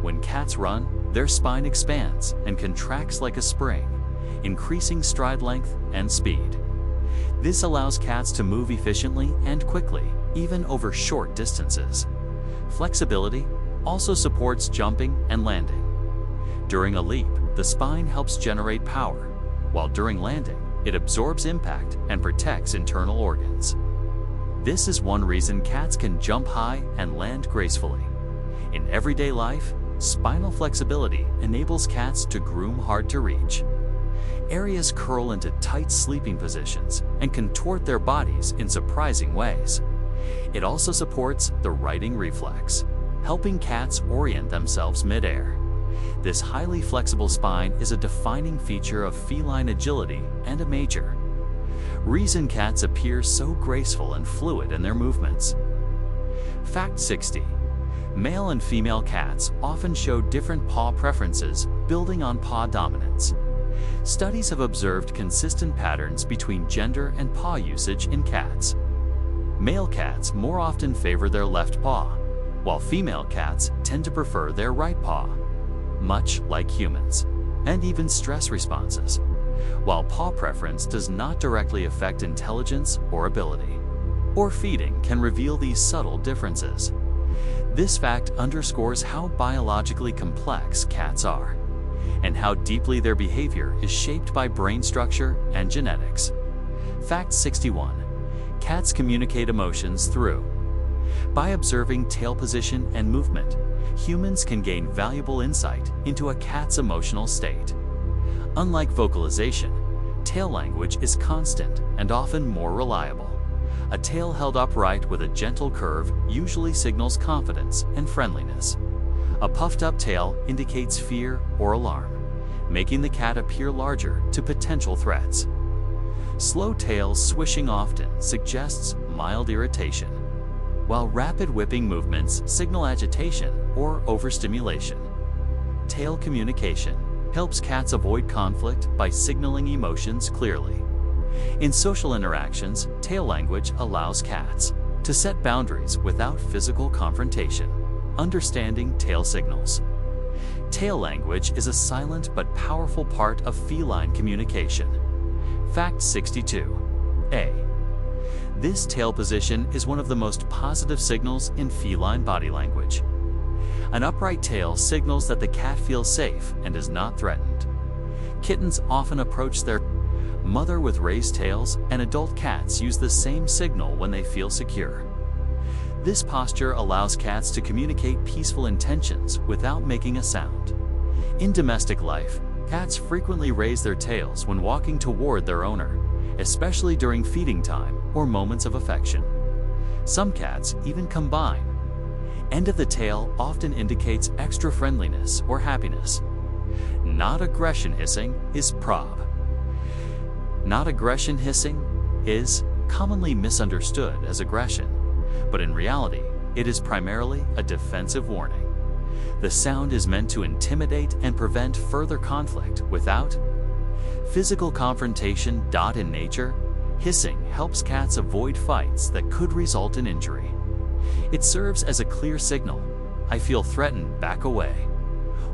When cats run, their spine expands and contracts like a spring, increasing stride length and speed. This allows cats to move efficiently and quickly, even over short distances. Flexibility also supports jumping and landing. During a leap, the spine helps generate power, while during landing, it absorbs impact and protects internal organs. This is one reason cats can jump high and land gracefully. In everyday life, spinal flexibility enables cats to groom hard to reach. Areas curl into tight sleeping positions and contort their bodies in surprising ways. It also supports the righting reflex, helping cats orient themselves midair. This highly flexible spine is a defining feature of feline agility and a major reason cats appear so graceful and fluid in their movements. Fact 60. Male and female cats often show different paw preferences, building on paw dominance. Studies have observed consistent patterns between gender and paw usage in cats. Male cats more often favor their left paw, while female cats tend to prefer their right paw, much like humans, and even stress responses. While paw preference does not directly affect intelligence or ability, or feeding can reveal these subtle differences. This fact underscores how biologically complex cats are, and how deeply their behavior is shaped by brain structure and genetics. Fact 61. Cats communicate emotions through. By observing tail position and movement, humans can gain valuable insight into a cat's emotional state. Unlike vocalization, tail language is constant and often more reliable. A tail held upright with a gentle curve usually signals confidence and friendliness. A puffed-up tail indicates fear or alarm, making the cat appear larger to potential threats. Slow tails swishing often suggests mild irritation, while rapid whipping movements signal agitation or overstimulation. Tail communication helps cats avoid conflict by signaling emotions clearly. In social interactions, tail language allows cats to set boundaries without physical confrontation. Understanding tail signals. Tail language is a silent but powerful part of feline communication. Fact 62. A. This tail position is one of the most positive signals in feline body language. An upright tail signals that the cat feels safe and is not threatened. Kittens often approach their mother with raised tails, and adult cats use the same signal when they feel secure. This posture allows cats to communicate peaceful intentions without making a sound. In domestic life, cats frequently raise their tails when walking toward their owner, especially during feeding time or moments of affection. Some cats even combine. End of the tail often indicates extra friendliness or happiness. Not aggression hissing is prob. Not aggression hissing is commonly misunderstood as aggression, but in reality, it is primarily a defensive warning. The sound is meant to intimidate and prevent further conflict without physical confrontation. In nature, hissing helps cats avoid fights that could result in injury. It serves as a clear signal, I feel threatened, back away.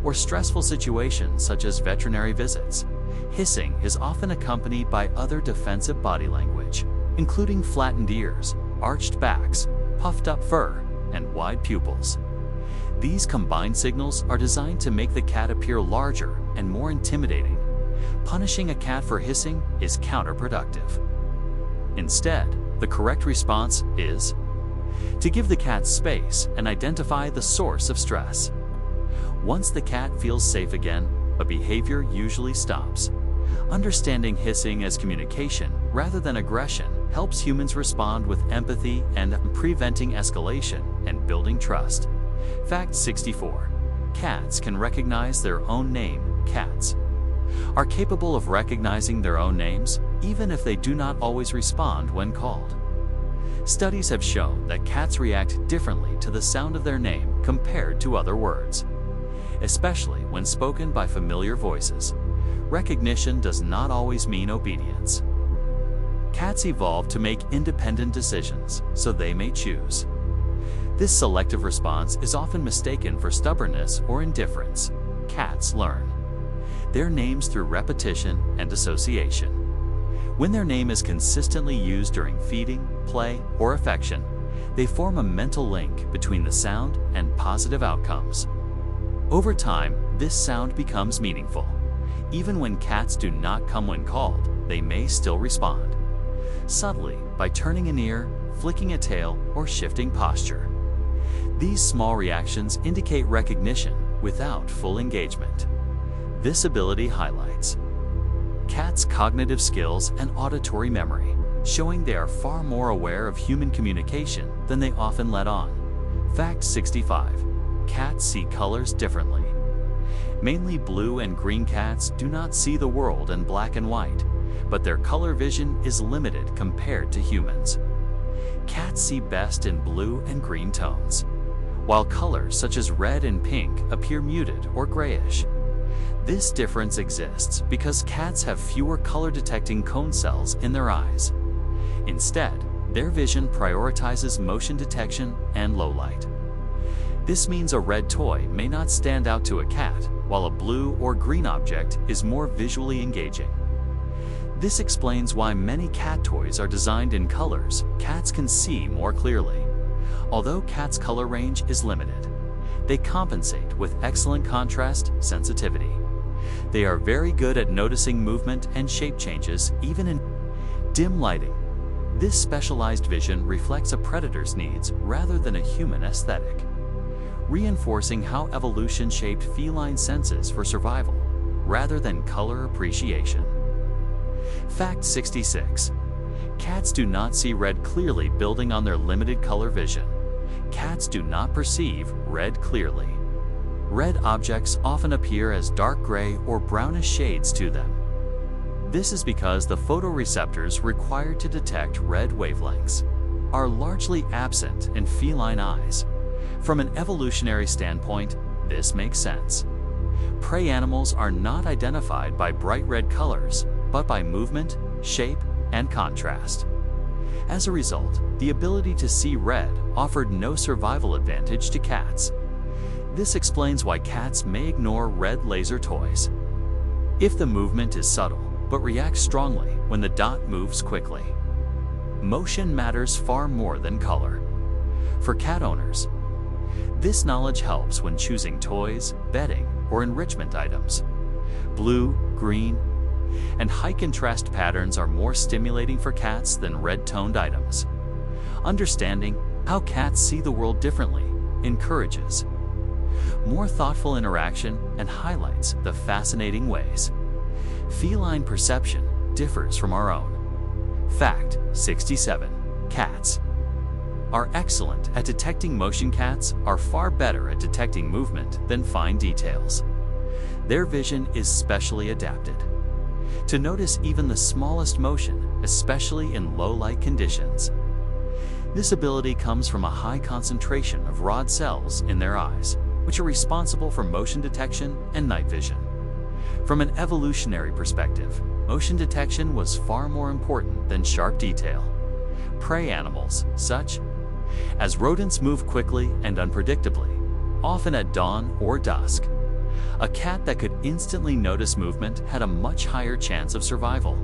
Or stressful situations such as veterinary visits. Hissing is often accompanied by other defensive body language, including flattened ears, arched backs, puffed up fur, and wide pupils. These combined signals are designed to make the cat appear larger and more intimidating. Punishing a cat for hissing is counterproductive. Instead, the correct response is to give the cat space and identify the source of stress. Once the cat feels safe again, a behavior usually stops. Understanding hissing as communication rather than aggression helps humans respond with empathy and preventing escalation and building trust. Fact 64. Cats can recognize their own name. Cats are capable of recognizing their own names, even if they do not always respond when called. Studies have shown that cats react differently to the sound of their name compared to other words, especially when spoken by familiar voices. Recognition does not always mean obedience. Cats evolved to make independent decisions, so they may choose. This selective response is often mistaken for stubbornness or indifference. Cats learn their names through repetition and association. When their name is consistently used during feeding, play, or affection, They form a mental link between the sound and positive outcomes. Over time, this sound becomes meaningful. Even when cats do not come when called, they may still respond. Subtly, by turning an ear, flicking a tail, or shifting posture. These small reactions indicate recognition without full engagement. This ability highlights cats' cognitive skills and auditory memory, showing they are far more aware of human communication than they often let on. Fact 65. Cats see colors differently. Mainly blue and green cats do not see the world in black and white, but their color vision is limited compared to humans. Cats see best in blue and green tones, while colors such as red and pink appear muted or grayish. This difference exists because cats have fewer color-detecting cone cells in their eyes. Instead, their vision prioritizes motion detection and low light. This means a red toy may not stand out to a cat, while a blue or green object is more visually engaging. This explains why many cat toys are designed in colors cats can see more clearly. Although cats' color range is limited, they compensate with excellent contrast sensitivity. They are very good at noticing movement and shape changes even in dim lighting. This specialized vision reflects a predator's needs rather than a human aesthetic, reinforcing how evolution shaped feline senses for survival rather than color appreciation. Fact 66. Cats do not see red clearly. Building on their limited color vision, cats do not perceive red clearly. Red objects often appear as dark gray or brownish shades to them. This is because the photoreceptors required to detect red wavelengths are largely absent in feline eyes. From an evolutionary standpoint, this makes sense. Prey animals are not identified by bright red colors, but by movement, shape, and contrast. As a result, the ability to see red offered no survival advantage to cats. This explains why cats may ignore red laser toys. If the movement is subtle, but reacts strongly when the dot moves quickly. Motion matters far more than color. For cat owners, this knowledge helps when choosing toys, bedding, or enrichment items. Blue, green, and high contrast patterns are more stimulating for cats than red-toned items. Understanding how cats see the world differently encourages more thoughtful interaction and highlights the fascinating ways feline perception differs from our own. Fact 67. Cats are excellent at detecting motion. Cats are far better at detecting movement than fine details. Their vision is specially adapted to notice even the smallest motion, especially in low-light conditions. This ability comes from a high concentration of rod cells in their eyes, which are responsible for motion detection and night vision. From an evolutionary perspective, motion detection was far more important than sharp detail. Prey animals, such as rodents, move quickly and unpredictably, often at dawn or dusk. A cat that could instantly notice movement had a much higher chance of survival.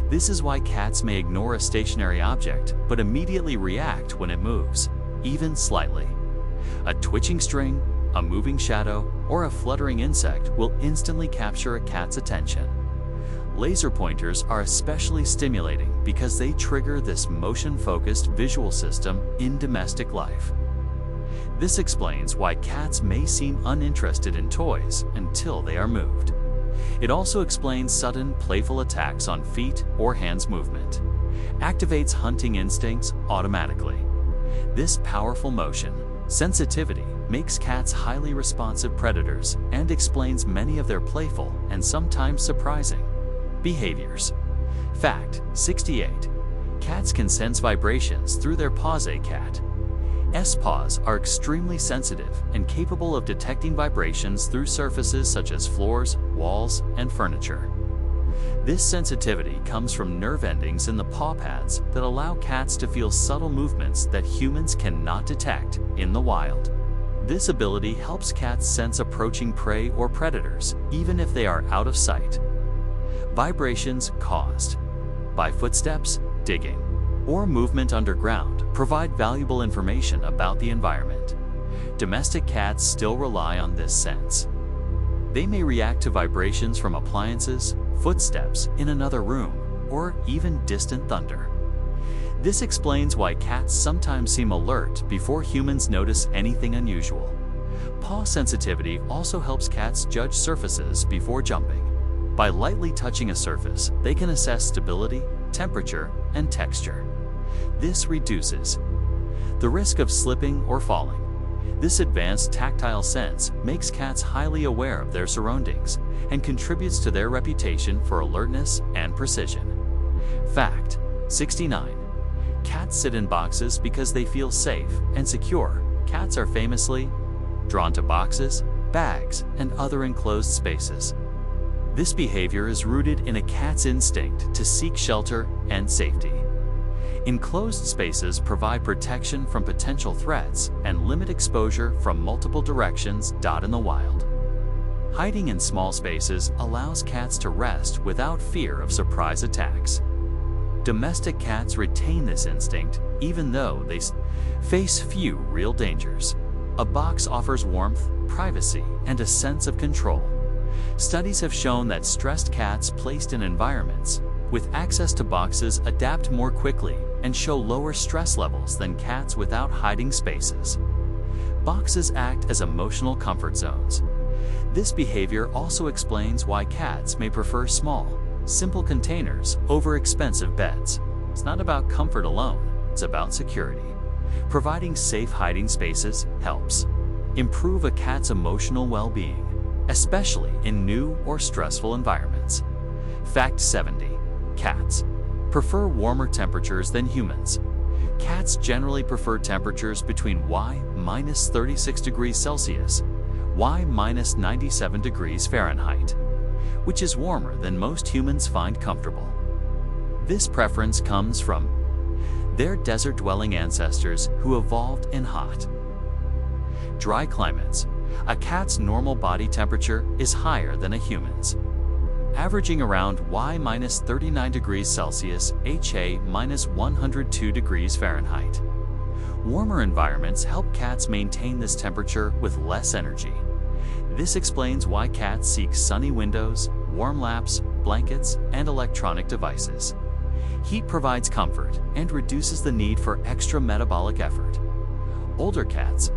This is why cats may ignore a stationary object but immediately react when it moves, even slightly. A twitching string, a moving shadow, or a fluttering insect will instantly capture a cat's attention. Laser pointers are especially stimulating because they trigger this motion-focused visual system in domestic life. This explains why cats may seem uninterested in toys until they are moved. It also explains sudden, playful attacks on feet or hands movement. Activates hunting instincts automatically. This powerful motion sensitivity makes cats highly responsive predators and explains many of their playful and sometimes surprising behaviors. Fact 68. Cats can sense vibrations through their paws. A cat's paws are extremely sensitive and capable of detecting vibrations through surfaces such as floors, walls, and furniture. This sensitivity comes from nerve endings in the paw pads that allow cats to feel subtle movements that humans cannot detect in the wild. This ability helps cats sense approaching prey or predators, even if they are out of sight. Vibrations caused by footsteps, digging, or movement underground provide valuable information about the environment. Domestic cats still rely on this sense. They may react to vibrations from appliances, footsteps in another room, or even distant thunder. This explains why cats sometimes seem alert before humans notice anything unusual. Paw sensitivity also helps cats judge surfaces before jumping. By lightly touching a surface, they can assess stability, temperature, and texture. This reduces the risk of slipping or falling. This advanced tactile sense makes cats highly aware of their surroundings and contributes to their reputation for alertness and precision. Fact 69. Cats sit in boxes because they feel safe and secure. Cats are famously drawn to boxes, bags, and other enclosed spaces. This behavior is rooted in a cat's instinct to seek shelter and safety. Enclosed spaces provide protection from potential threats and limit exposure from multiple directions. In the wild, hiding in small spaces allows cats to rest without fear of surprise attacks. Domestic cats retain this instinct even though they face few real dangers. A box offers warmth, privacy, and a sense of control. Studies have shown that stressed cats placed in environments with access to boxes adapt more quickly and show lower stress levels than cats without hiding spaces. Boxes act as emotional comfort zones. This behavior also explains why cats may prefer small, simple containers over expensive beds. It's not about comfort alone, it's about security. Providing safe hiding spaces helps improve a cat's emotional well-being, especially in new or stressful environments. Fact 70. Cats prefer warmer temperatures than humans. Cats generally prefer temperatures between -36 degrees Celsius, -97 degrees Fahrenheit, which is warmer than most humans find comfortable. This preference comes from their desert-dwelling ancestors who evolved in hot, dry climates. A cat's normal body temperature is higher than a human's, averaging around -39 degrees Celsius, -102 degrees Fahrenheit. Warmer environments help cats maintain this temperature with less energy. This explains why cats seek sunny windows, warm laps, blankets, and electronic devices. Heat provides comfort and reduces the need for extra metabolic effort. Older cats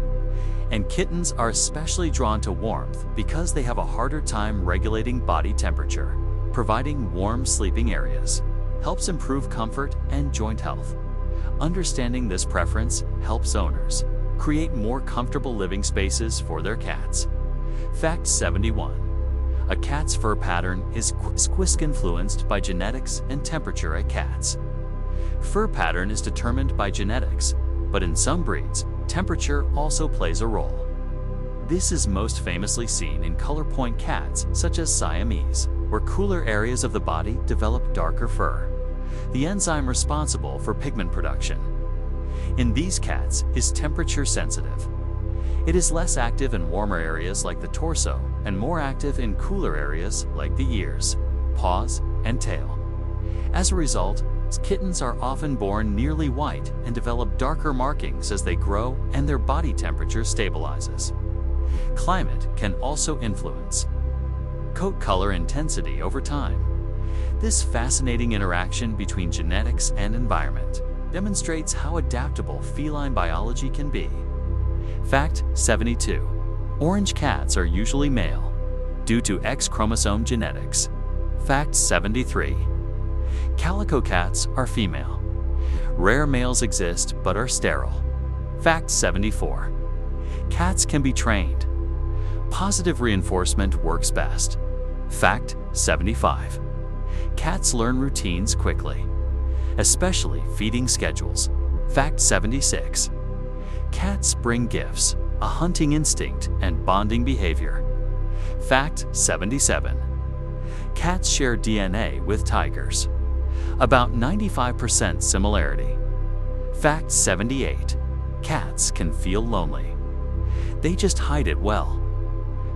and kittens are especially drawn to warmth because they have a harder time regulating body temperature. Providing warm sleeping areas helps improve comfort and joint health. Understanding this preference helps owners create more comfortable living spaces for their cats. Fact 71. A cat's fur pattern is influenced by genetics and temperature at cats. Fur pattern is determined by genetics, but in some breeds, temperature also plays a role. This is most famously seen in color point cats such as Siamese, where cooler areas of the body develop darker fur, the enzyme responsible for pigment production. In these cats is temperature sensitive. It is less active in warmer areas like the torso and more active in cooler areas like the ears, paws, and tail. As a result, kittens are often born nearly white and develop darker markings as they grow and their body temperature stabilizes. Climate can also influence coat color intensity over time. This fascinating interaction between genetics and environment demonstrates how adaptable feline biology can be. Fact 72. Orange cats are usually male due to X chromosome genetics. Fact 73. Calico cats are female. Rare males exist but are sterile. Fact 74. Cats can be trained. Positive reinforcement works best. Fact 75. Cats learn routines quickly, especially feeding schedules. Fact 76. Cats bring gifts, a hunting instinct, and bonding behavior. Fact 77. Cats share DNA with tigers. About 95% similarity. Fact 78. Cats can feel lonely. They just hide it well.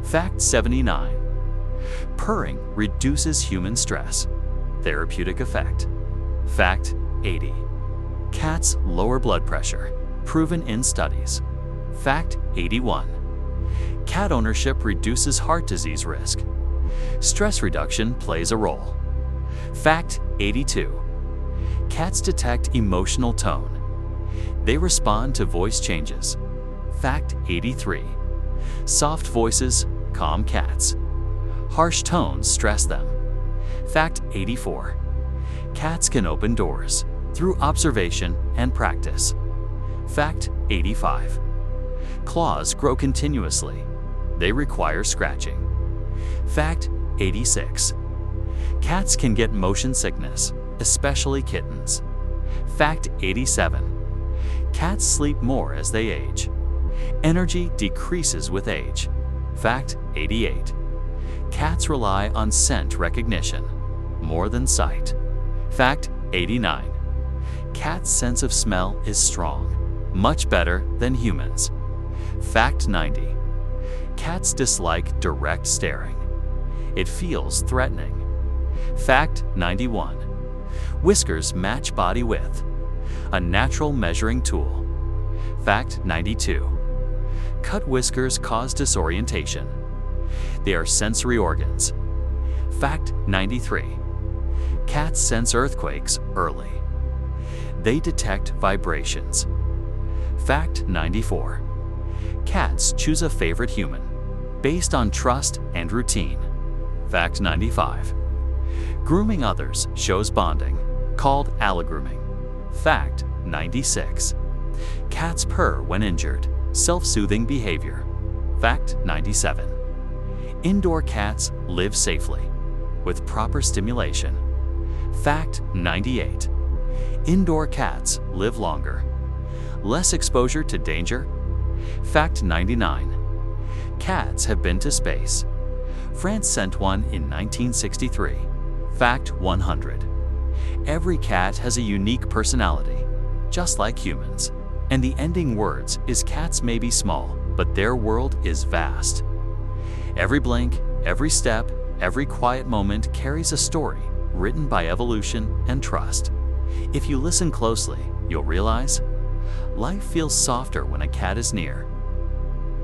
Fact 79. Purring reduces human stress. Therapeutic effect. Fact 80. Cats lower blood pressure, proven in studies. Fact 81. Cat ownership reduces heart disease risk. Stress reduction plays a role. Fact 82. Cats detect emotional tone. They respond to voice changes. Fact 83. Soft voices calm cats. Harsh tones stress them. Fact 84. Cats can open doors through observation and practice. Fact 85. Claws grow continuously. They require scratching. Fact 86. Cats can get motion sickness, especially kittens. Fact 87. Cats sleep more as they age. Energy decreases with age. Fact 88. Cats rely on scent recognition more than sight. Fact 89. Cats' sense of smell is strong, much better than humans. Fact 90. Cats dislike direct staring. It feels threatening. Fact 91. Whiskers match body width, a natural measuring tool. Fact 92. Cut whiskers cause disorientation. They are sensory organs. Fact 93. Cats sense earthquakes early. They detect vibrations. Fact 94. Cats choose a favorite human based on trust and routine. Fact 95. Grooming others shows bonding, called allogrooming. Fact 96. Cats purr when injured, self-soothing behavior. Fact 97. Indoor cats live safely with proper stimulation. Fact 98. Indoor cats live longer. Less exposure to danger. Fact 99. Cats have been to space. France sent one in 1963. Fact 100. Every cat has a unique personality, just like humans. And the ending words is cats may be small, but their world is vast. Every blink, every step, every quiet moment carries a story written by evolution and trust. If you listen closely, you'll realize life feels softer when a cat is near.